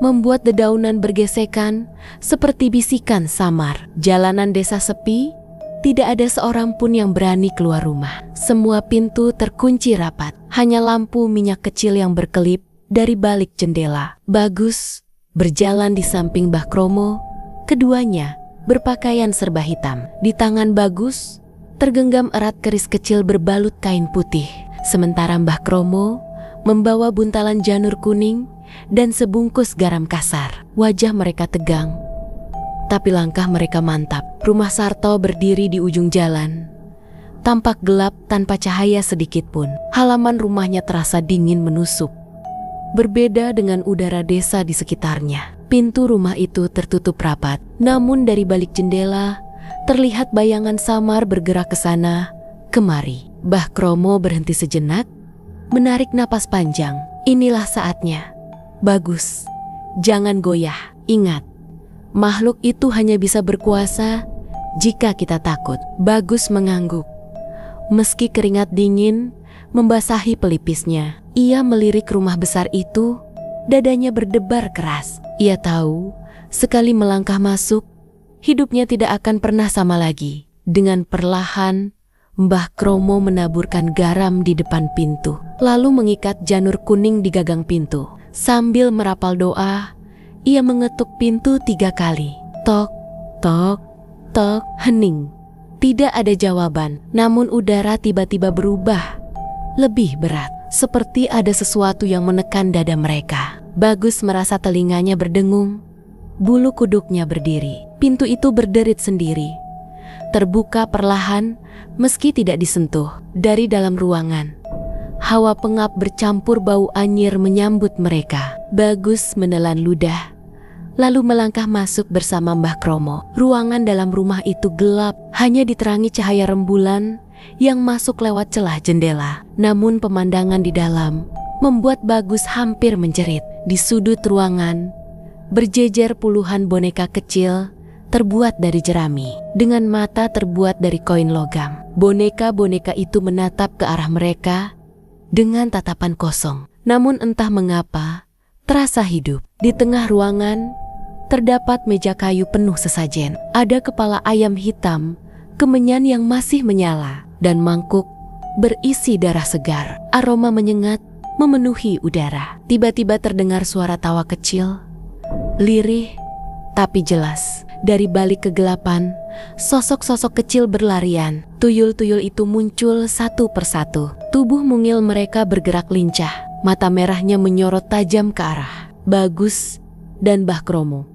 membuat dedaunan bergesekan seperti bisikan samar. Jalanan desa sepi, tidak ada seorang pun yang berani keluar rumah. Semua pintu terkunci rapat, hanya lampu minyak kecil yang berkelip dari balik jendela. Bagus berjalan di samping Mbah Kromo, keduanya berpakaian serba hitam. Di tangan Bagus tergenggam erat keris kecil berbalut kain putih, sementara Mbah Kromo membawa buntalan janur kuning dan sebungkus garam kasar. Wajah mereka tegang, tapi langkah mereka mantap. Rumah Sarto berdiri di ujung jalan, tampak gelap tanpa cahaya sedikit pun. Halaman rumahnya terasa dingin menusuk, berbeda dengan udara desa di sekitarnya. Pintu rumah itu tertutup rapat, namun dari balik jendela terlihat bayangan samar bergerak ke sana kemari. Mbah Kromo berhenti sejenak, menarik napas panjang. Inilah saatnya. Bagus, jangan goyah. Ingat, makhluk itu hanya bisa berkuasa jika kita takut. Bagus mengangguk, meski keringat dingin membasahi pelipisnya. Ia melirik rumah besar itu, dadanya berdebar keras. Ia tahu, sekali melangkah masuk, hidupnya tidak akan pernah sama lagi. Dengan perlahan, Mbah Kromo menaburkan garam di depan pintu, lalu mengikat janur kuning di gagang pintu. Sambil merapal doa, ia mengetuk pintu 3 kali. Tok, tok, tok, hening. Tidak ada jawaban, namun udara tiba-tiba berubah lebih berat, seperti ada sesuatu yang menekan dada mereka. Bagus merasa telinganya berdengung, bulu kuduknya berdiri. Pintu itu berderit sendiri, terbuka perlahan meski tidak disentuh. Dari dalam ruangan, hawa pengap bercampur bau anyir menyambut mereka. Bagus menelan ludah, lalu melangkah masuk bersama Mbah Kromo. Ruangan dalam rumah itu gelap, hanya diterangi cahaya rembulan yang masuk lewat celah jendela. Namun pemandangan di dalam membuat Bagus hampir menjerit. Di sudut ruangan berjejer puluhan boneka kecil terbuat dari jerami, dengan mata terbuat dari koin logam. Boneka-boneka itu menatap ke arah mereka dengan tatapan kosong. Namun entah mengapa, terasa hidup. Di tengah ruangan, terdapat meja kayu penuh sesajen. Ada kepala ayam hitam, kemenyan yang masih menyala, dan mangkuk berisi darah segar. Aroma menyengat memenuhi udara. Tiba-tiba terdengar suara tawa kecil, lirih tapi jelas. Dari balik kegelapan, sosok-sosok kecil berlarian. Tuyul-tuyul itu muncul satu persatu. Tubuh mungil mereka bergerak lincah. Mata merahnya menyorot tajam ke arah Bagus dan Mbah Kromo.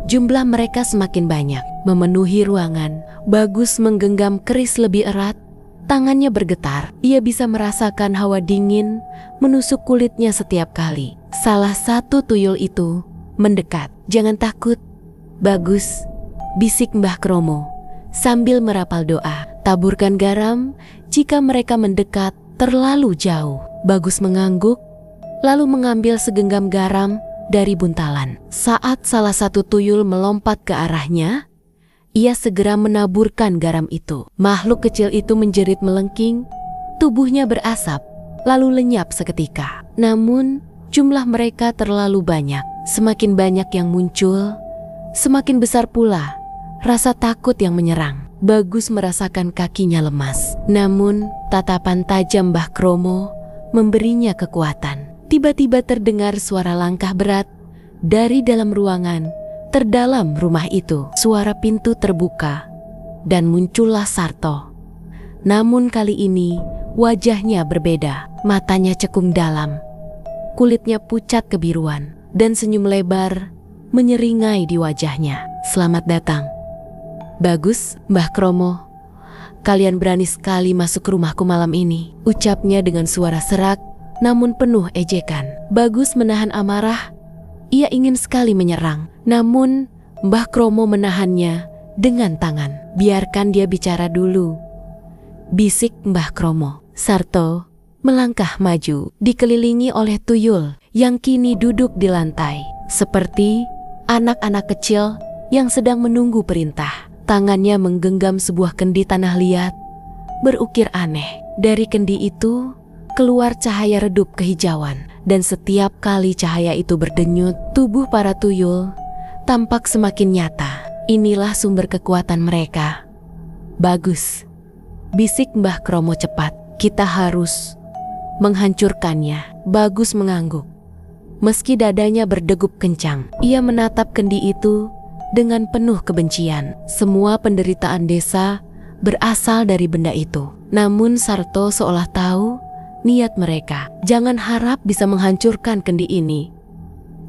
Jumlah mereka semakin banyak, memenuhi ruangan. Bagus menggenggam keris lebih erat. Tangannya bergetar. Ia bisa merasakan hawa dingin menusuk kulitnya setiap kali. Salah satu tuyul itu mendekat. "Jangan takut, Bagus," bisik Mbah Kromo sambil merapal doa. "Taburkan garam jika mereka mendekat terlalu jauh." Bagus mengangguk, lalu mengambil segenggam garam dari buntalan. Saat salah satu tuyul melompat ke arahnya, ia segera menaburkan garam itu. Makhluk kecil itu menjerit melengking, tubuhnya berasap, lalu lenyap seketika. Namun, jumlah mereka terlalu banyak. Semakin banyak yang muncul, semakin besar pula rasa takut yang menyerang. Bagus merasakan kakinya lemas. Namun, tatapan tajam Mbah Kromo memberinya kekuatan. Tiba-tiba terdengar suara langkah berat dari dalam ruangan terdalam rumah itu. Suara pintu terbuka dan muncullah Sarto. Namun kali ini wajahnya berbeda. Matanya cekung dalam, kulitnya pucat kebiruan, dan senyum lebar menyeringai di wajahnya. "Selamat datang, Bagus, Mbah Kromo. Kalian berani sekali masuk ke rumahku malam ini," ucapnya dengan suara serak namun penuh ejekan. Bagus menahan amarah. Ia ingin sekali menyerang, namun Mbah Kromo menahannya dengan tangan. "Biarkan dia bicara dulu," bisik Mbah Kromo. Sarto melangkah maju, dikelilingi oleh tuyul yang kini duduk di lantai, seperti anak-anak kecil yang sedang menunggu perintah. Tangannya menggenggam sebuah kendi tanah liat berukir aneh. Dari kendi itu keluar cahaya redup kehijauan, dan setiap kali cahaya itu berdenyut, tubuh para tuyul tampak semakin nyata. Inilah sumber kekuatan mereka. "Bagus," bisik Mbah Kromo cepat. "Kita harus menghancurkannya." Bagus mengangguk. Meski dadanya berdegup kencang, ia menatap kendi itu dengan penuh kebencian. Semua penderitaan desa berasal dari benda itu. Namun Sarto seolah tahu niat mereka. "Jangan harap bisa menghancurkan kendi ini,"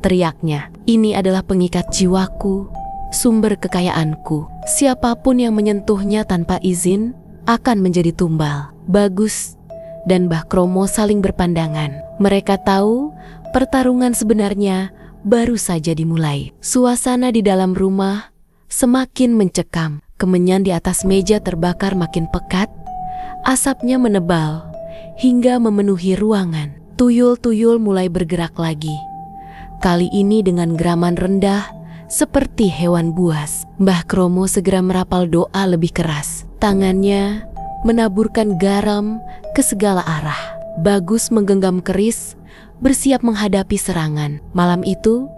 teriaknya. "Ini adalah pengikat jiwaku, sumber kekayaanku. Siapapun yang menyentuhnya tanpa izin akan menjadi tumbal." Bagus dan Mbah Kromo saling berpandangan. Mereka tahu pertarungan sebenarnya baru saja dimulai. Suasana di dalam rumah semakin mencekam. Kemenyan di atas meja terbakar makin pekat. Asapnya menebal hingga memenuhi ruangan. Tuyul-tuyul mulai bergerak lagi. Kali ini dengan geraman rendah seperti hewan buas. Mbah Kromo segera merapal doa lebih keras. Tangannya menaburkan garam ke segala arah. Bagus menggenggam keris, bersiap menghadapi serangan. Malam itu,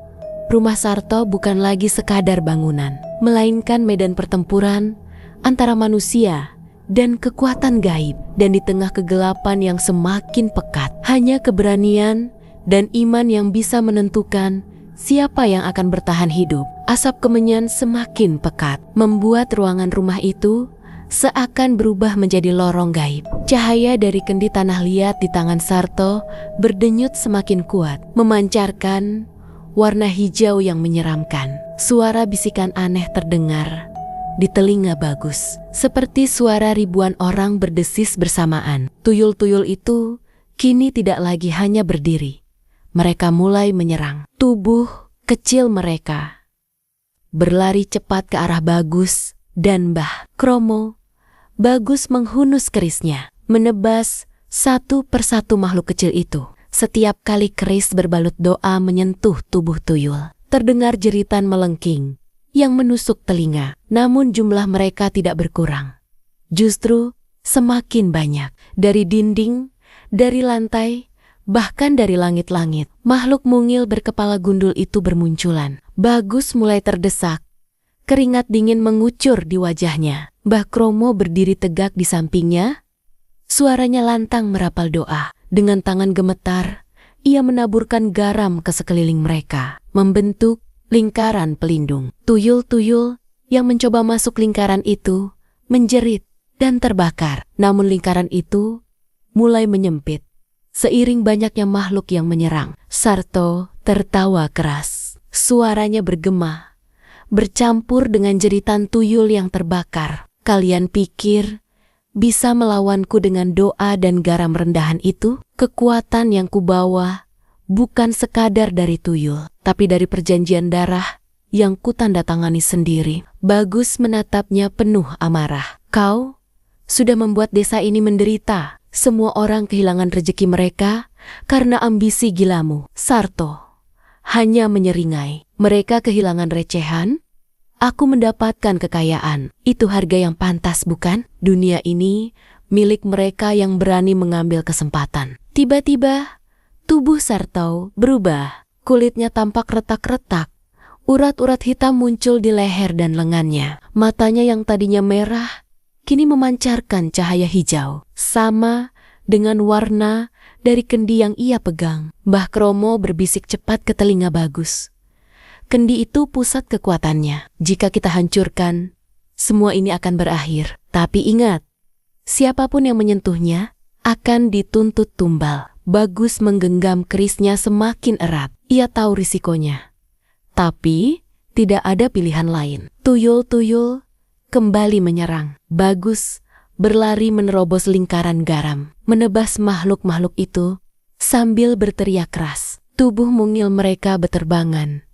rumah Sarto bukan lagi sekadar bangunan, melainkan medan pertempuran antara manusia dan kekuatan gaib. Dan di tengah kegelapan yang semakin pekat, hanya keberanian dan iman yang bisa menentukan siapa yang akan bertahan hidup. Asap kemenyan semakin pekat, membuat ruangan rumah itu seakan berubah menjadi lorong gaib. Cahaya dari kendi tanah liat di tangan Sarto berdenyut semakin kuat, memancarkan warna hijau yang menyeramkan. Suara bisikan aneh terdengar di telinga Bagus, seperti suara ribuan orang berdesis bersamaan. Tuyul-tuyul itu kini tidak lagi hanya berdiri. Mereka mulai menyerang. Tubuh kecil mereka berlari cepat ke arah Bagus dan Mbah Kromo. Bagus menghunus kerisnya, menebas satu persatu makhluk kecil itu. Setiap kali keris berbalut doa menyentuh tubuh tuyul, terdengar jeritan melengking yang menusuk telinga. Namun jumlah mereka tidak berkurang. Justru semakin banyak. Dari dinding, dari lantai, bahkan dari langit-langit, makhluk mungil berkepala gundul itu bermunculan. Bagus mulai terdesak. Keringat dingin mengucur di wajahnya. Mbah Kromo berdiri tegak di sampingnya. Suaranya lantang merapal doa. Dengan tangan gemetar, ia menaburkan garam ke sekeliling mereka, membentuk lingkaran pelindung. Tuyul-tuyul yang mencoba masuk lingkaran itu menjerit dan terbakar. Namun lingkaran itu mulai menyempit seiring banyaknya makhluk yang menyerang. Sarto tertawa keras. Suaranya bergema, bercampur dengan jeritan tuyul yang terbakar. "Kalian pikir bisa melawanku dengan doa dan garam rendahan itu? Kekuatan yang kubawa bukan sekadar dari tuyul, tapi dari perjanjian darah yang kutandatangani sendiri." Bagus menatapnya penuh amarah. "Kau sudah membuat desa ini menderita. Semua orang kehilangan rezeki mereka karena ambisi gilamu." Sarto hanya menyeringai. "Mereka kehilangan recehan, aku mendapatkan kekayaan. Itu harga yang pantas, bukan? Dunia ini milik mereka yang berani mengambil kesempatan." Tiba-tiba, tubuh Sarto berubah. Kulitnya tampak retak-retak. Urat-urat hitam muncul di leher dan lengannya. Matanya yang tadinya merah, kini memancarkan cahaya hijau. Sama dengan warna dari kendi yang ia pegang. Mbah Kromo berbisik cepat ke telinga Bagus. Kendi itu pusat kekuatannya. Jika kita hancurkan, semua ini akan berakhir. Tapi ingat, siapapun yang menyentuhnya akan dituntut tumbal. Bagus menggenggam kerisnya semakin erat. Ia tahu risikonya. Tapi tidak ada pilihan lain. Tuyul-tuyul kembali menyerang. Bagus berlari menerobos lingkaran garam, menebas makhluk-makhluk itu sambil berteriak keras. Tubuh mungil mereka beterbangan,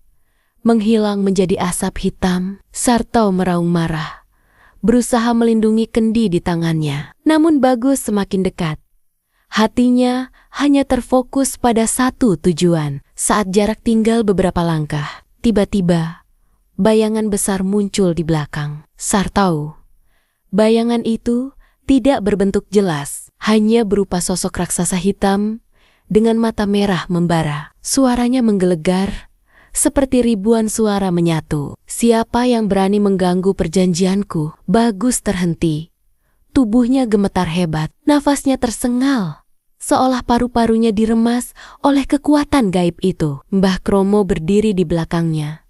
menghilang menjadi asap hitam. Sarto meraung marah, berusaha melindungi kendi di tangannya. Namun Bagus semakin dekat. Hatinya hanya terfokus pada satu tujuan. Saat jarak tinggal beberapa langkah, tiba-tiba bayangan besar muncul di belakang. Sarto. Bayangan itu tidak berbentuk jelas, hanya berupa sosok raksasa hitam dengan mata merah membara. Suaranya menggelegar, seperti ribuan suara menyatu. Siapa yang berani mengganggu perjanjianku? Bagus terhenti. Tubuhnya gemetar hebat, nafasnya tersengal, seolah paru-parunya diremas oleh kekuatan gaib itu. Mbah Kromo berdiri di belakangnya.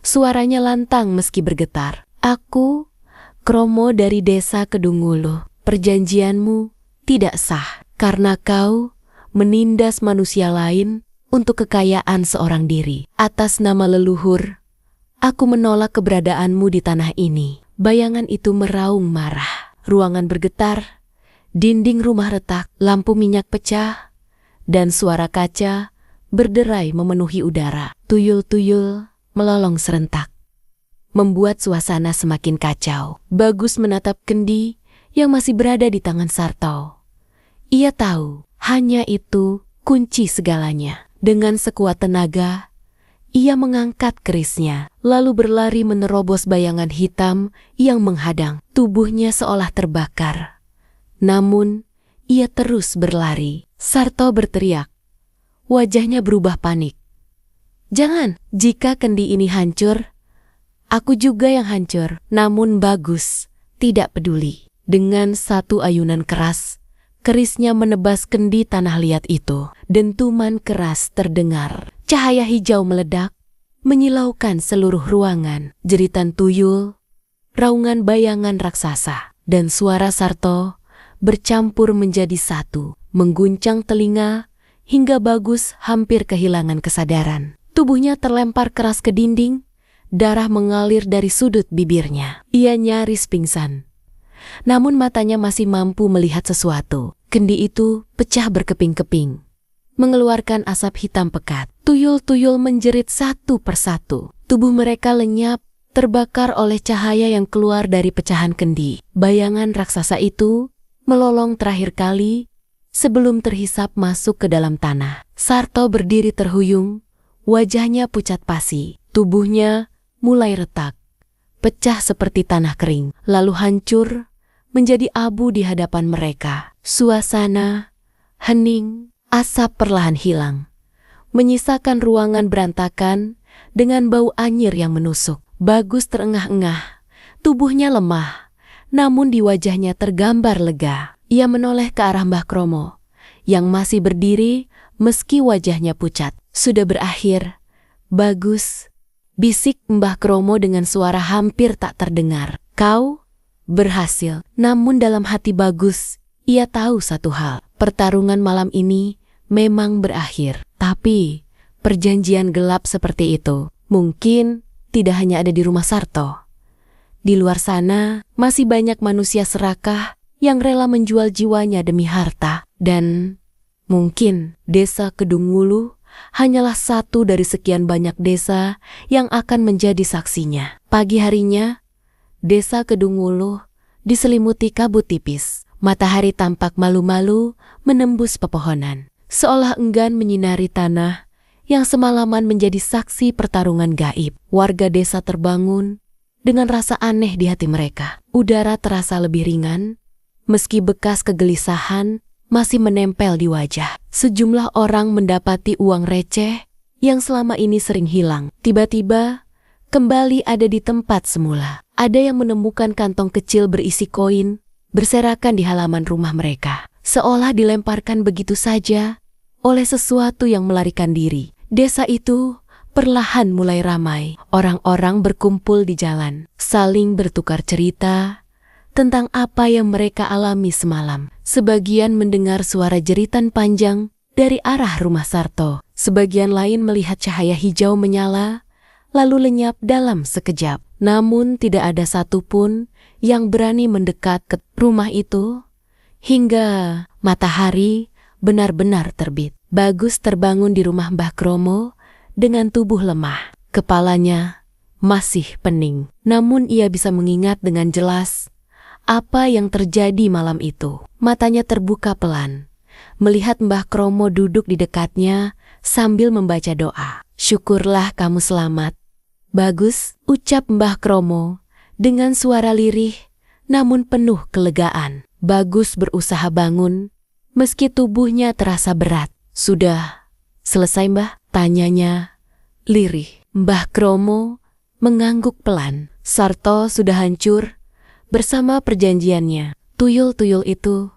Suaranya lantang meski bergetar. Aku, Kromo dari desa Kedungulu. Perjanjianmu tidak sah karena kau menindas manusia lain untuk kekayaan seorang diri. Atas nama leluhur, aku menolak keberadaanmu di tanah ini. Bayangan itu meraung marah. Ruangan bergetar, dinding rumah retak, lampu minyak pecah, dan suara kaca berderai memenuhi udara. Tuyul-tuyul melolong serentak, membuat suasana semakin kacau. Bagus menatap kendi yang masih berada di tangan Sarto. Ia tahu, hanya itu kunci segalanya. Dengan sekuat tenaga, ia mengangkat kerisnya, lalu berlari menerobos bayangan hitam yang menghadang. Tubuhnya seolah terbakar. Namun, ia terus berlari. Sarto berteriak. Wajahnya berubah panik. Jangan, jika kendi ini hancur, aku juga yang hancur. Namun Bagus tidak peduli. Dengan satu ayunan keras, kerisnya menebas kendi tanah liat itu. Dentuman keras terdengar. Cahaya hijau meledak, menyilaukan seluruh ruangan. Jeritan tuyul, raungan bayangan raksasa, dan suara Sarto bercampur menjadi satu, mengguncang telinga hingga Bagus hampir kehilangan kesadaran. Tubuhnya terlempar keras ke dinding, darah mengalir dari sudut bibirnya. Ia nyaris pingsan. Namun matanya masih mampu melihat sesuatu. Kendi itu pecah berkeping-keping, mengeluarkan asap hitam pekat. Tuyul-tuyul menjerit satu persatu. Tubuh mereka lenyap, terbakar oleh cahaya yang keluar dari pecahan kendi. Bayangan raksasa itu melolong terakhir kali sebelum terhisap masuk ke dalam tanah. Sarto berdiri terhuyung, wajahnya pucat pasi. Tubuhnya mulai retak, pecah seperti tanah kering, lalu hancur menjadi abu di hadapan mereka. Suasana hening, asap perlahan hilang, menyisakan ruangan berantakan dengan bau anyir yang menusuk. Bagus terengah-engah, tubuhnya lemah, namun di wajahnya tergambar lega. Ia menoleh ke arah Mbah Kromo, yang masih berdiri meski wajahnya pucat. Sudah berakhir, Bagus, bisik Mbah Kromo dengan suara hampir tak terdengar. Kau berhasil. Namun dalam hati Bagus, ia tahu satu hal. Pertarungan malam ini memang berakhir. Tapi perjanjian gelap seperti itu mungkin tidak hanya ada di rumah Sarto. Di luar sana masih banyak manusia serakah yang rela menjual jiwanya demi harta. Dan mungkin desa Kedungulu hanyalah satu dari sekian banyak desa yang akan menjadi saksinya. Pagi harinya, desa Kedungulu diselimuti kabut tipis. Matahari tampak malu-malu menembus pepohonan, seolah enggan menyinari tanah yang semalaman menjadi saksi pertarungan gaib. Warga desa terbangun dengan rasa aneh di hati mereka. Udara terasa lebih ringan, meski bekas kegelisahan masih menempel di wajah. Sejumlah orang mendapati uang receh yang selama ini sering hilang, tiba-tiba kembali ada di tempat semula. Ada yang menemukan kantong kecil berisi koin berserakan di halaman rumah mereka. seolah dilemparkan begitu saja oleh sesuatu yang melarikan diri. Desa itu perlahan mulai ramai. Orang-orang berkumpul di jalan, saling bertukar cerita tentang apa yang mereka alami semalam. Sebagian mendengar suara jeritan panjang dari arah rumah Sarto. Sebagian lain melihat cahaya hijau menyala, lalu lenyap dalam sekejap. Namun tidak ada satupun yang berani mendekat ke rumah itu hingga matahari benar-benar terbit. Bagus terbangun di rumah Mbah Kromo dengan tubuh lemah. Kepalanya masih pening. Namun ia bisa mengingat dengan jelas apa yang terjadi malam itu. Matanya terbuka pelan, melihat Mbah Kromo duduk di dekatnya sambil membaca doa. "Syukurlah kamu selamat, Bagus," ucap Mbah Kromo dengan suara lirih namun penuh kelegaan. Bagus berusaha bangun meski tubuhnya terasa berat. "Sudah selesai, Mbah?" tanyanya lirih. Mbah Kromo mengangguk pelan. Sarto sudah hancur bersama perjanjiannya. Tuyul-tuyul itu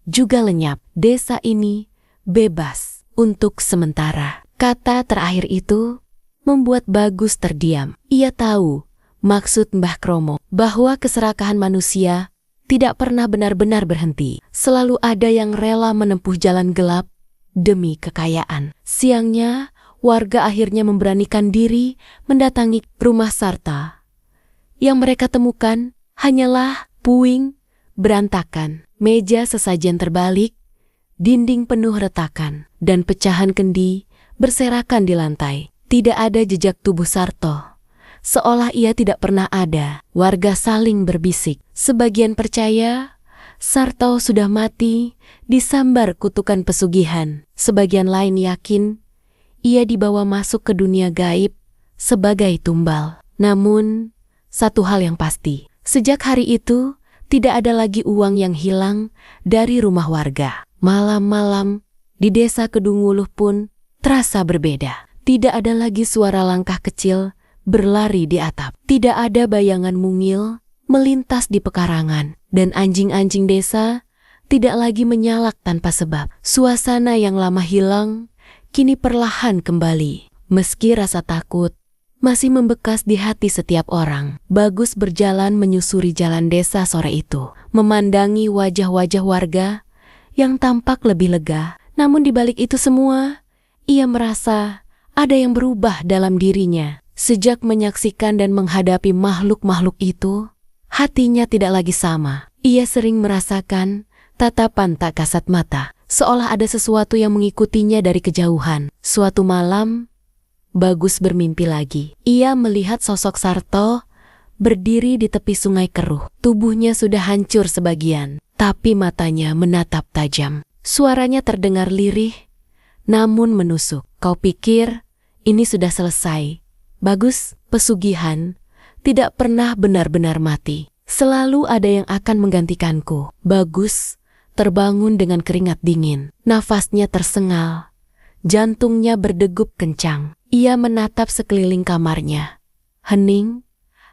juga lenyap. Desa ini bebas untuk sementara. Kata terakhir itu membuat Bagus terdiam. Ia tahu maksud Mbah Kromo, bahwa keserakahan manusia tidak pernah benar-benar berhenti. Selalu ada yang rela menempuh jalan gelap demi kekayaan. Siangnya, warga akhirnya memberanikan diri mendatangi rumah Sarta. Yang mereka temukan hanyalah puing berantakan, meja sesajen terbalik, dinding penuh retakan, dan pecahan kendi berserakan di lantai. Tidak ada jejak tubuh Sarto, seolah ia tidak pernah ada. Warga saling berbisik. Sebagian percaya Sarto sudah mati disambar kutukan pesugihan. Sebagian lain yakin ia dibawa masuk ke dunia gaib sebagai tumbal. Namun, satu hal yang pasti, sejak hari itu tidak ada lagi uang yang hilang dari rumah warga. Malam-malam di desa Kedunguluh pun terasa berbeda. Tidak ada lagi suara langkah kecil berlari di atap. Tidak ada bayangan mungil melintas di pekarangan. Dan anjing-anjing desa tidak lagi menyalak tanpa sebab. Suasana yang lama hilang kini perlahan kembali. Meski rasa takut masih membekas di hati setiap orang, Bagus berjalan menyusuri jalan desa sore itu, memandangi wajah-wajah warga yang tampak lebih lega. Namun di balik itu semua, ia merasa ada yang berubah dalam dirinya. Sejak menyaksikan dan menghadapi makhluk-makhluk itu, hatinya tidak lagi sama. Ia sering merasakan tatapan tak kasat mata, seolah ada sesuatu yang mengikutinya dari kejauhan. Suatu malam, Bagus bermimpi lagi. Ia melihat sosok Sarto berdiri di tepi sungai keruh. Tubuhnya sudah hancur sebagian, tapi matanya menatap tajam. Suaranya terdengar lirih, namun menusuk. "Kau pikir ini sudah selesai, Bagus? Pesugihan tidak pernah benar-benar mati. Selalu ada yang akan menggantikanku." Bagus terbangun dengan keringat dingin. Nafasnya tersengal, jantungnya berdegup kencang. Ia menatap sekeliling kamarnya. Hening,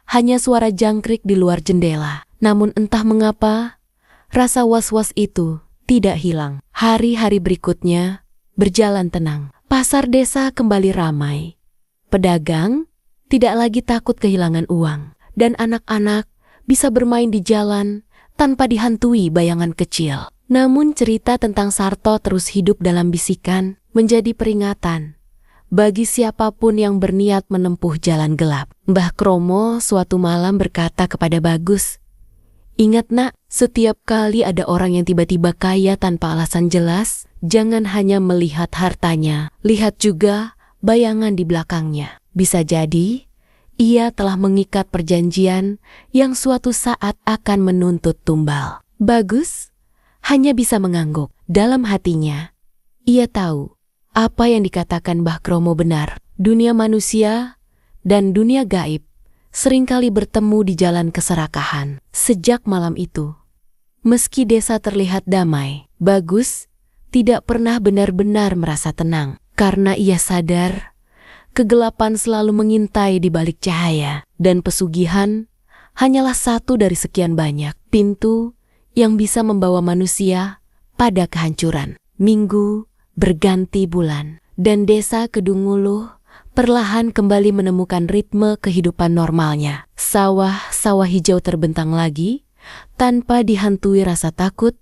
hanya suara jangkrik di luar jendela. Namun entah mengapa, rasa was-was itu tidak hilang. Hari-hari berikutnya berjalan tenang. Pasar desa kembali ramai. Pedagang tidak lagi takut kehilangan uang. Dan anak-anak bisa bermain di jalan tanpa dihantui bayangan kecil. Namun cerita tentang Sarto terus hidup dalam bisikan, menjadi peringatan bagi siapapun yang berniat menempuh jalan gelap. Mbah Kromo suatu malam berkata kepada Bagus, "Ingat nak, setiap kali ada orang yang tiba-tiba kaya tanpa alasan jelas, jangan hanya melihat hartanya, lihat juga bayangan di belakangnya. Bisa jadi ia telah mengikat perjanjian yang suatu saat akan menuntut tumbal." Bagus hanya bisa mengangguk. Dalam hatinya, ia tahu apa yang dikatakan Mbah Kromo benar. Dunia manusia dan dunia gaib seringkali bertemu di jalan keserakahan. Sejak malam itu, meski desa terlihat damai, Bagus tidak pernah benar-benar merasa tenang. Karena ia sadar kegelapan selalu mengintai di balik cahaya. Dan pesugihan hanyalah satu dari sekian banyak pintu yang bisa membawa manusia pada kehancuran. Minggu berganti bulan, dan desa Kedunguluh perlahan kembali menemukan ritme kehidupan normalnya. Sawah-sawah hijau terbentang lagi, tanpa dihantui rasa takut.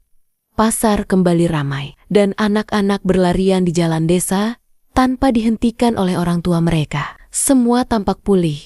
Pasar kembali ramai, dan anak-anak berlarian di jalan desa tanpa dihentikan oleh orang tua mereka. Semua tampak pulih,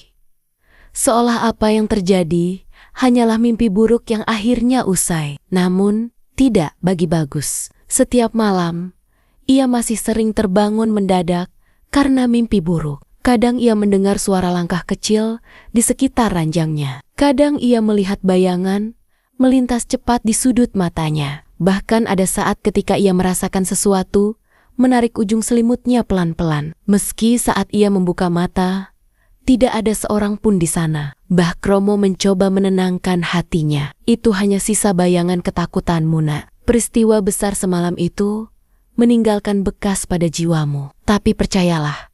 seolah apa yang terjadi hanyalah mimpi buruk yang akhirnya usai. Namun, tidak bagi Bagus. Setiap malam, ia masih sering terbangun mendadak karena mimpi buruk. Kadang ia mendengar suara langkah kecil di sekitar ranjangnya. Kadang ia melihat bayangan melintas cepat di sudut matanya. Bahkan ada saat ketika ia merasakan sesuatu menarik ujung selimutnya pelan-pelan. Meski saat ia membuka mata, tidak ada seorang pun di sana. Mbah Kromo mencoba menenangkan hatinya. Itu hanya sisa bayangan ketakutanmu, nak. Peristiwa besar semalam itu meninggalkan bekas pada jiwamu. Tapi percayalah,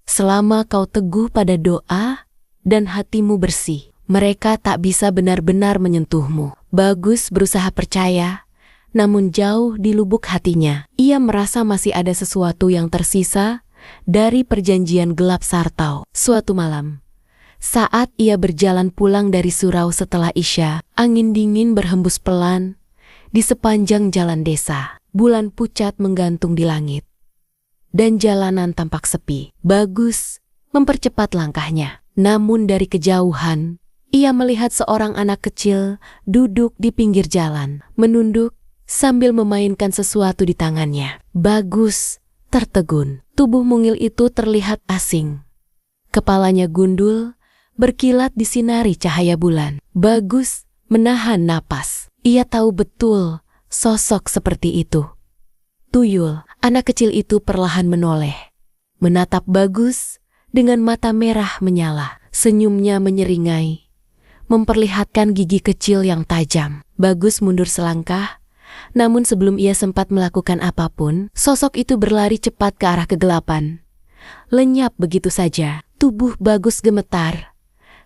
selama kau teguh pada doa dan hatimu bersih, mereka tak bisa benar-benar menyentuhmu. Bagus berusaha percaya, namun jauh di lubuk hatinya, ia merasa masih ada sesuatu yang tersisa dari perjanjian gelap Sartau. Suatu malam, saat ia berjalan pulang dari surau setelah Isya, angin dingin berhembus pelan di sepanjang jalan desa. Bulan pucat menggantung di langit, dan jalanan tampak sepi. Bagus mempercepat langkahnya, namun dari kejauhan, ia melihat seorang anak kecil duduk di pinggir jalan, menunduk sambil memainkan sesuatu di tangannya. Bagus tertegun. Tubuh mungil itu terlihat asing. Kepalanya gundul, berkilat disinari cahaya bulan. Bagus menahan napas. Ia tahu betul sosok seperti itu. Tuyul, anak kecil itu perlahan menoleh, menatap Bagus dengan mata merah menyala. Senyumnya menyeringai, memperlihatkan gigi kecil yang tajam. Bagus mundur selangkah, namun sebelum ia sempat melakukan apapun, sosok itu berlari cepat ke arah kegelapan. Lenyap begitu saja. Tubuh Bagus gemetar.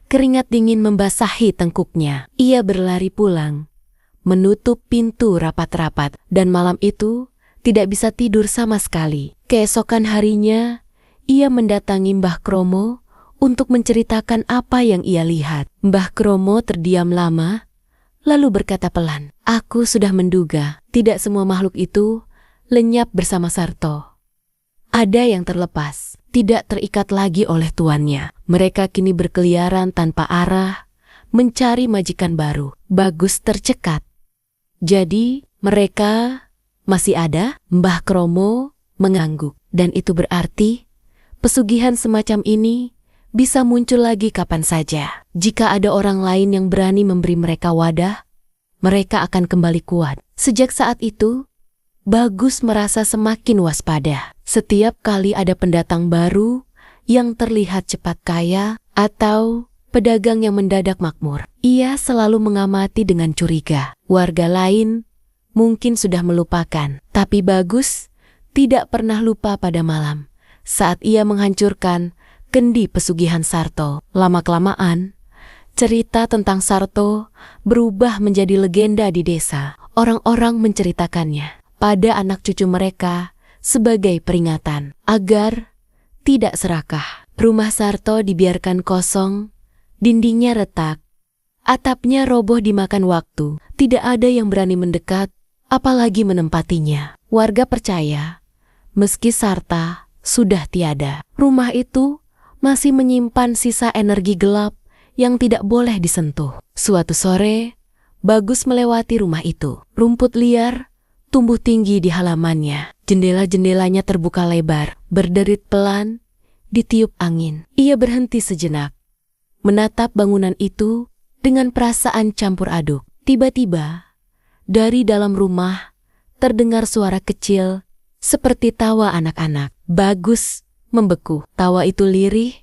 Keringat dingin membasahi tengkuknya. Ia berlari pulang, menutup pintu rapat-rapat, dan malam itu tidak bisa tidur sama sekali. Keesokan harinya, ia mendatangi Mbah Kromo untuk menceritakan apa yang ia lihat. Mbah Kromo terdiam lama, lalu berkata pelan, "Aku sudah menduga tidak semua makhluk itu lenyap bersama Sarto. Ada yang terlepas, tidak terikat lagi oleh tuannya. Mereka kini berkeliaran tanpa arah, mencari majikan baru." Bagus tercekat. "Jadi mereka masih ada?" Mbah Kromo mengangguk. "Dan itu berarti pesugihan semacam ini bisa muncul lagi kapan saja. Jika ada orang lain yang berani memberi mereka wadah, mereka akan kembali kuat." Sejak saat itu, Bagus merasa semakin waspada. Setiap kali ada pendatang baru yang terlihat cepat kaya atau pedagang yang mendadak makmur, ia selalu mengamati dengan curiga. Warga lain mungkin sudah melupakan, tapi Bagus tidak pernah lupa pada malam saat ia menghancurkan kendi pesugihan Sarto. Lama-kelamaan, cerita tentang Sarto berubah menjadi legenda di desa. Orang-orang menceritakannya pada anak cucu mereka sebagai peringatan agar tidak serakah. Rumah Sarto dibiarkan kosong, dindingnya retak, atapnya roboh dimakan waktu. Tidak ada yang berani mendekat, apalagi menempatinya. Warga percaya, meski Sarta sudah tiada, rumah itu masih menyimpan sisa energi gelap yang tidak boleh disentuh. Suatu sore, Bagus melewati rumah itu. Rumput liar tumbuh tinggi di halamannya. Jendela-jendelanya terbuka lebar, berderit pelan, ditiup angin. Ia berhenti sejenak, menatap bangunan itu dengan perasaan campur aduk. Tiba-tiba, dari dalam rumah terdengar suara kecil seperti tawa anak-anak. Bagus membeku. Tawa itu lirih,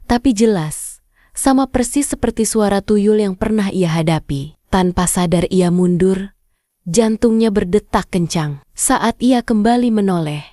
tapi jelas, sama persis seperti suara tuyul yang pernah ia hadapi. Tanpa sadar ia mundur, jantungnya berdetak kencang. Saat ia kembali menoleh,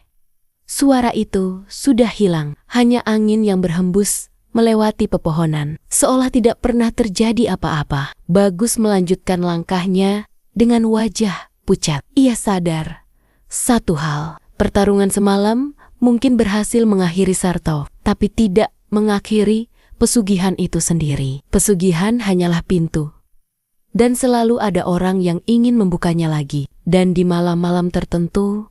suara itu sudah hilang. Hanya angin yang berhembus melewati pepohonan, seolah tidak pernah terjadi apa-apa. Bagus melanjutkan langkahnya dengan wajah Pucat. Ia sadar satu hal, pertarungan semalam mungkin berhasil mengakhiri Sarto, tapi tidak mengakhiri pesugihan itu sendiri. Pesugihan hanyalah pintu, dan selalu ada orang yang ingin membukanya lagi. Dan di malam-malam tertentu,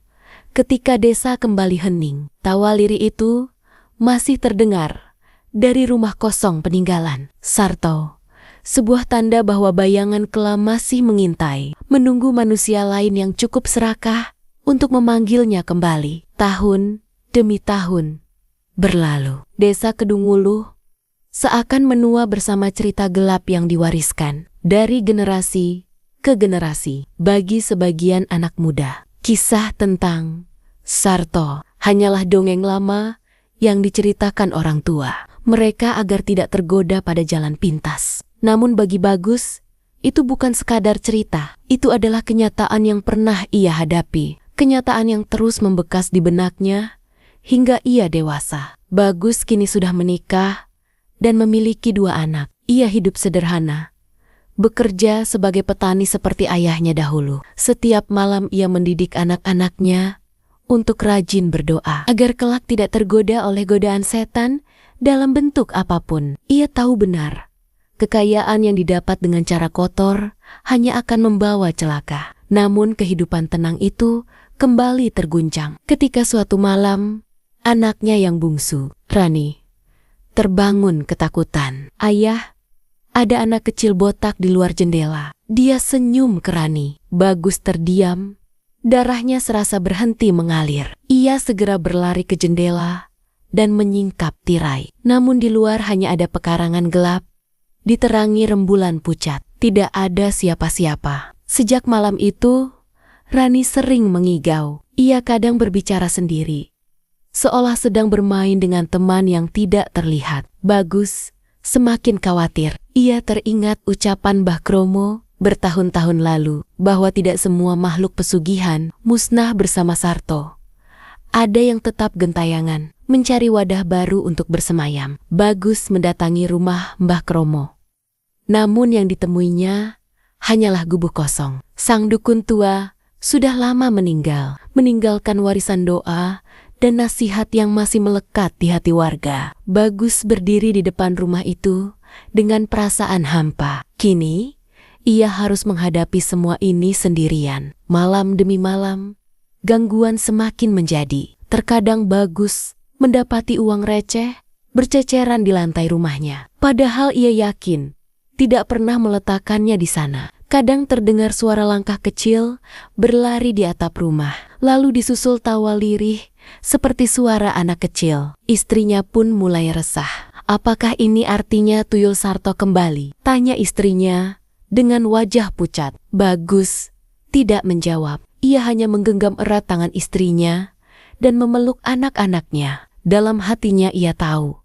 ketika desa kembali hening, tawa lirih itu masih terdengar dari rumah kosong peninggalan Sarto. Sebuah tanda bahwa bayangan kelam masih mengintai, menunggu manusia lain yang cukup serakah untuk memanggilnya kembali. Tahun demi tahun berlalu. Desa Kedungulu seakan menua bersama cerita gelap yang diwariskan dari generasi ke generasi. Bagi sebagian anak muda, kisah tentang Sarto hanyalah dongeng lama yang diceritakan orang tua mereka agar tidak tergoda pada jalan pintas. Namun bagi Bagus, itu bukan sekadar cerita. Itu adalah kenyataan yang pernah ia hadapi. Kenyataan yang terus membekas di benaknya hingga ia dewasa. Bagus kini sudah menikah dan memiliki 2 anak. Ia hidup sederhana, bekerja sebagai petani seperti ayahnya dahulu. Setiap malam ia mendidik anak-anaknya untuk rajin berdoa agar kelak tidak tergoda oleh godaan setan dalam bentuk apapun. Ia tahu benar, kekayaan yang didapat dengan cara kotor hanya akan membawa celaka. Namun kehidupan tenang itu kembali terguncang ketika suatu malam anaknya yang bungsu, Rani, terbangun ketakutan. Ayah, ada anak kecil botak di luar jendela. Dia senyum ke Rani. Bagus terdiam. Darahnya serasa berhenti mengalir. Ia segera berlari ke jendela dan menyingkap tirai. Namun di luar hanya ada pekarangan gelap, diterangi rembulan pucat. Tidak ada siapa-siapa. Sejak malam itu, Rani sering mengigau. Ia kadang berbicara sendiri, seolah sedang bermain dengan teman yang tidak terlihat. Bagus semakin khawatir. Ia teringat ucapan Mbah Kromo bertahun-tahun lalu bahwa tidak semua makhluk pesugihan musnah bersama Sarto. Ada yang tetap gentayangan, mencari wadah baru untuk bersemayam. Bagus mendatangi rumah Mbah Kromo. Namun yang ditemuinya hanyalah gubuk kosong. Sang dukun tua sudah lama meninggal, meninggalkan warisan doa dan nasihat yang masih melekat di hati warga. Bagus berdiri di depan rumah itu dengan perasaan hampa. Kini, ia harus menghadapi semua ini sendirian. Malam demi malam, gangguan semakin menjadi. Terkadang Bagus mendapati uang receh berceceran di lantai rumahnya. Padahal ia yakin tidak pernah meletakkannya di sana. Kadang terdengar suara langkah kecil berlari di atap rumah, lalu disusul tawa lirih seperti suara anak kecil. Istrinya pun mulai resah. Apakah ini artinya tuyul Sarto kembali? Tanya istrinya dengan wajah pucat. Bagus tidak menjawab. Ia hanya menggenggam erat tangan istrinya dan memeluk anak-anaknya. Dalam hatinya ia tahu,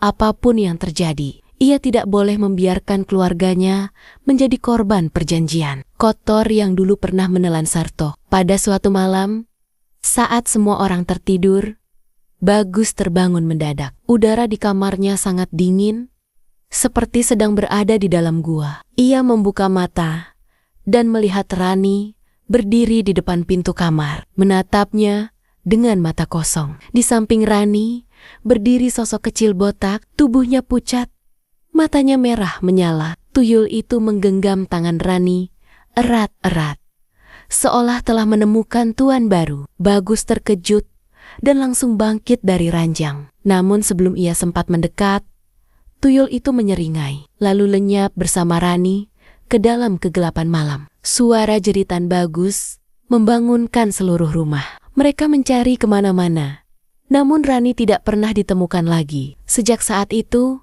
apapun yang terjadi, ia tidak boleh membiarkan keluarganya menjadi korban perjanjian kotor yang dulu pernah menelan Sarto. Pada suatu malam, saat semua orang tertidur, Bagus terbangun mendadak. Udara di kamarnya sangat dingin, seperti sedang berada di dalam gua. Ia membuka mata dan melihat Rani berdiri di depan pintu kamar, menatapnya dengan mata kosong. Di samping Rani berdiri sosok kecil botak, tubuhnya pucat, matanya merah menyala. Tuyul itu menggenggam tangan Rani erat-erat, seolah telah menemukan tuan baru. Bagus terkejut dan langsung bangkit dari ranjang. Namun sebelum ia sempat mendekat, tuyul itu menyeringai, lalu lenyap bersama Rani ke dalam kegelapan malam. Suara jeritan Bagus membangunkan seluruh rumah. Mereka mencari kemana-mana, namun Rani tidak pernah ditemukan lagi. Sejak saat itu,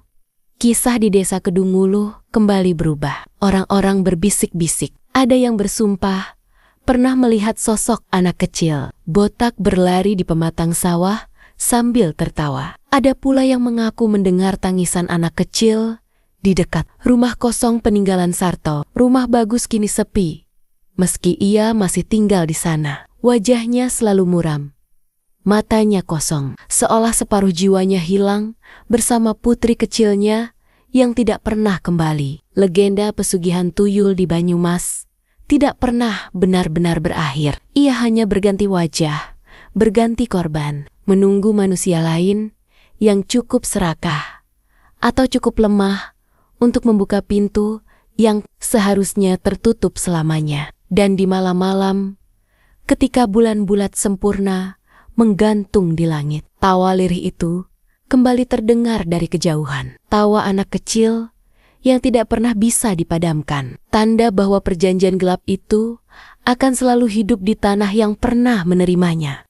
kisah di desa Kedungulu kembali berubah. Orang-orang berbisik-bisik. Ada yang bersumpah pernah melihat sosok anak kecil botak berlari di pematang sawah sambil tertawa. Ada pula yang mengaku mendengar tangisan anak kecil di dekat rumah kosong peninggalan Sarto. Rumah Bagus kini sepi, meski ia masih tinggal di sana. Wajahnya selalu muram, matanya kosong, seolah separuh jiwanya hilang bersama putri kecilnya yang tidak pernah kembali. Legenda pesugihan tuyul di Banyumas tidak pernah benar-benar berakhir. Ia hanya berganti wajah, berganti korban, menunggu manusia lain yang cukup serakah atau cukup lemah untuk membuka pintu yang seharusnya tertutup selamanya. Dan di malam-malam, ketika bulan bulat sempurna menggantung di langit, tawa lirih itu kembali terdengar dari kejauhan. Tawa anak kecil yang tidak pernah bisa dipadamkan. Tanda bahwa perjanjian gelap itu akan selalu hidup di tanah yang pernah menerimanya.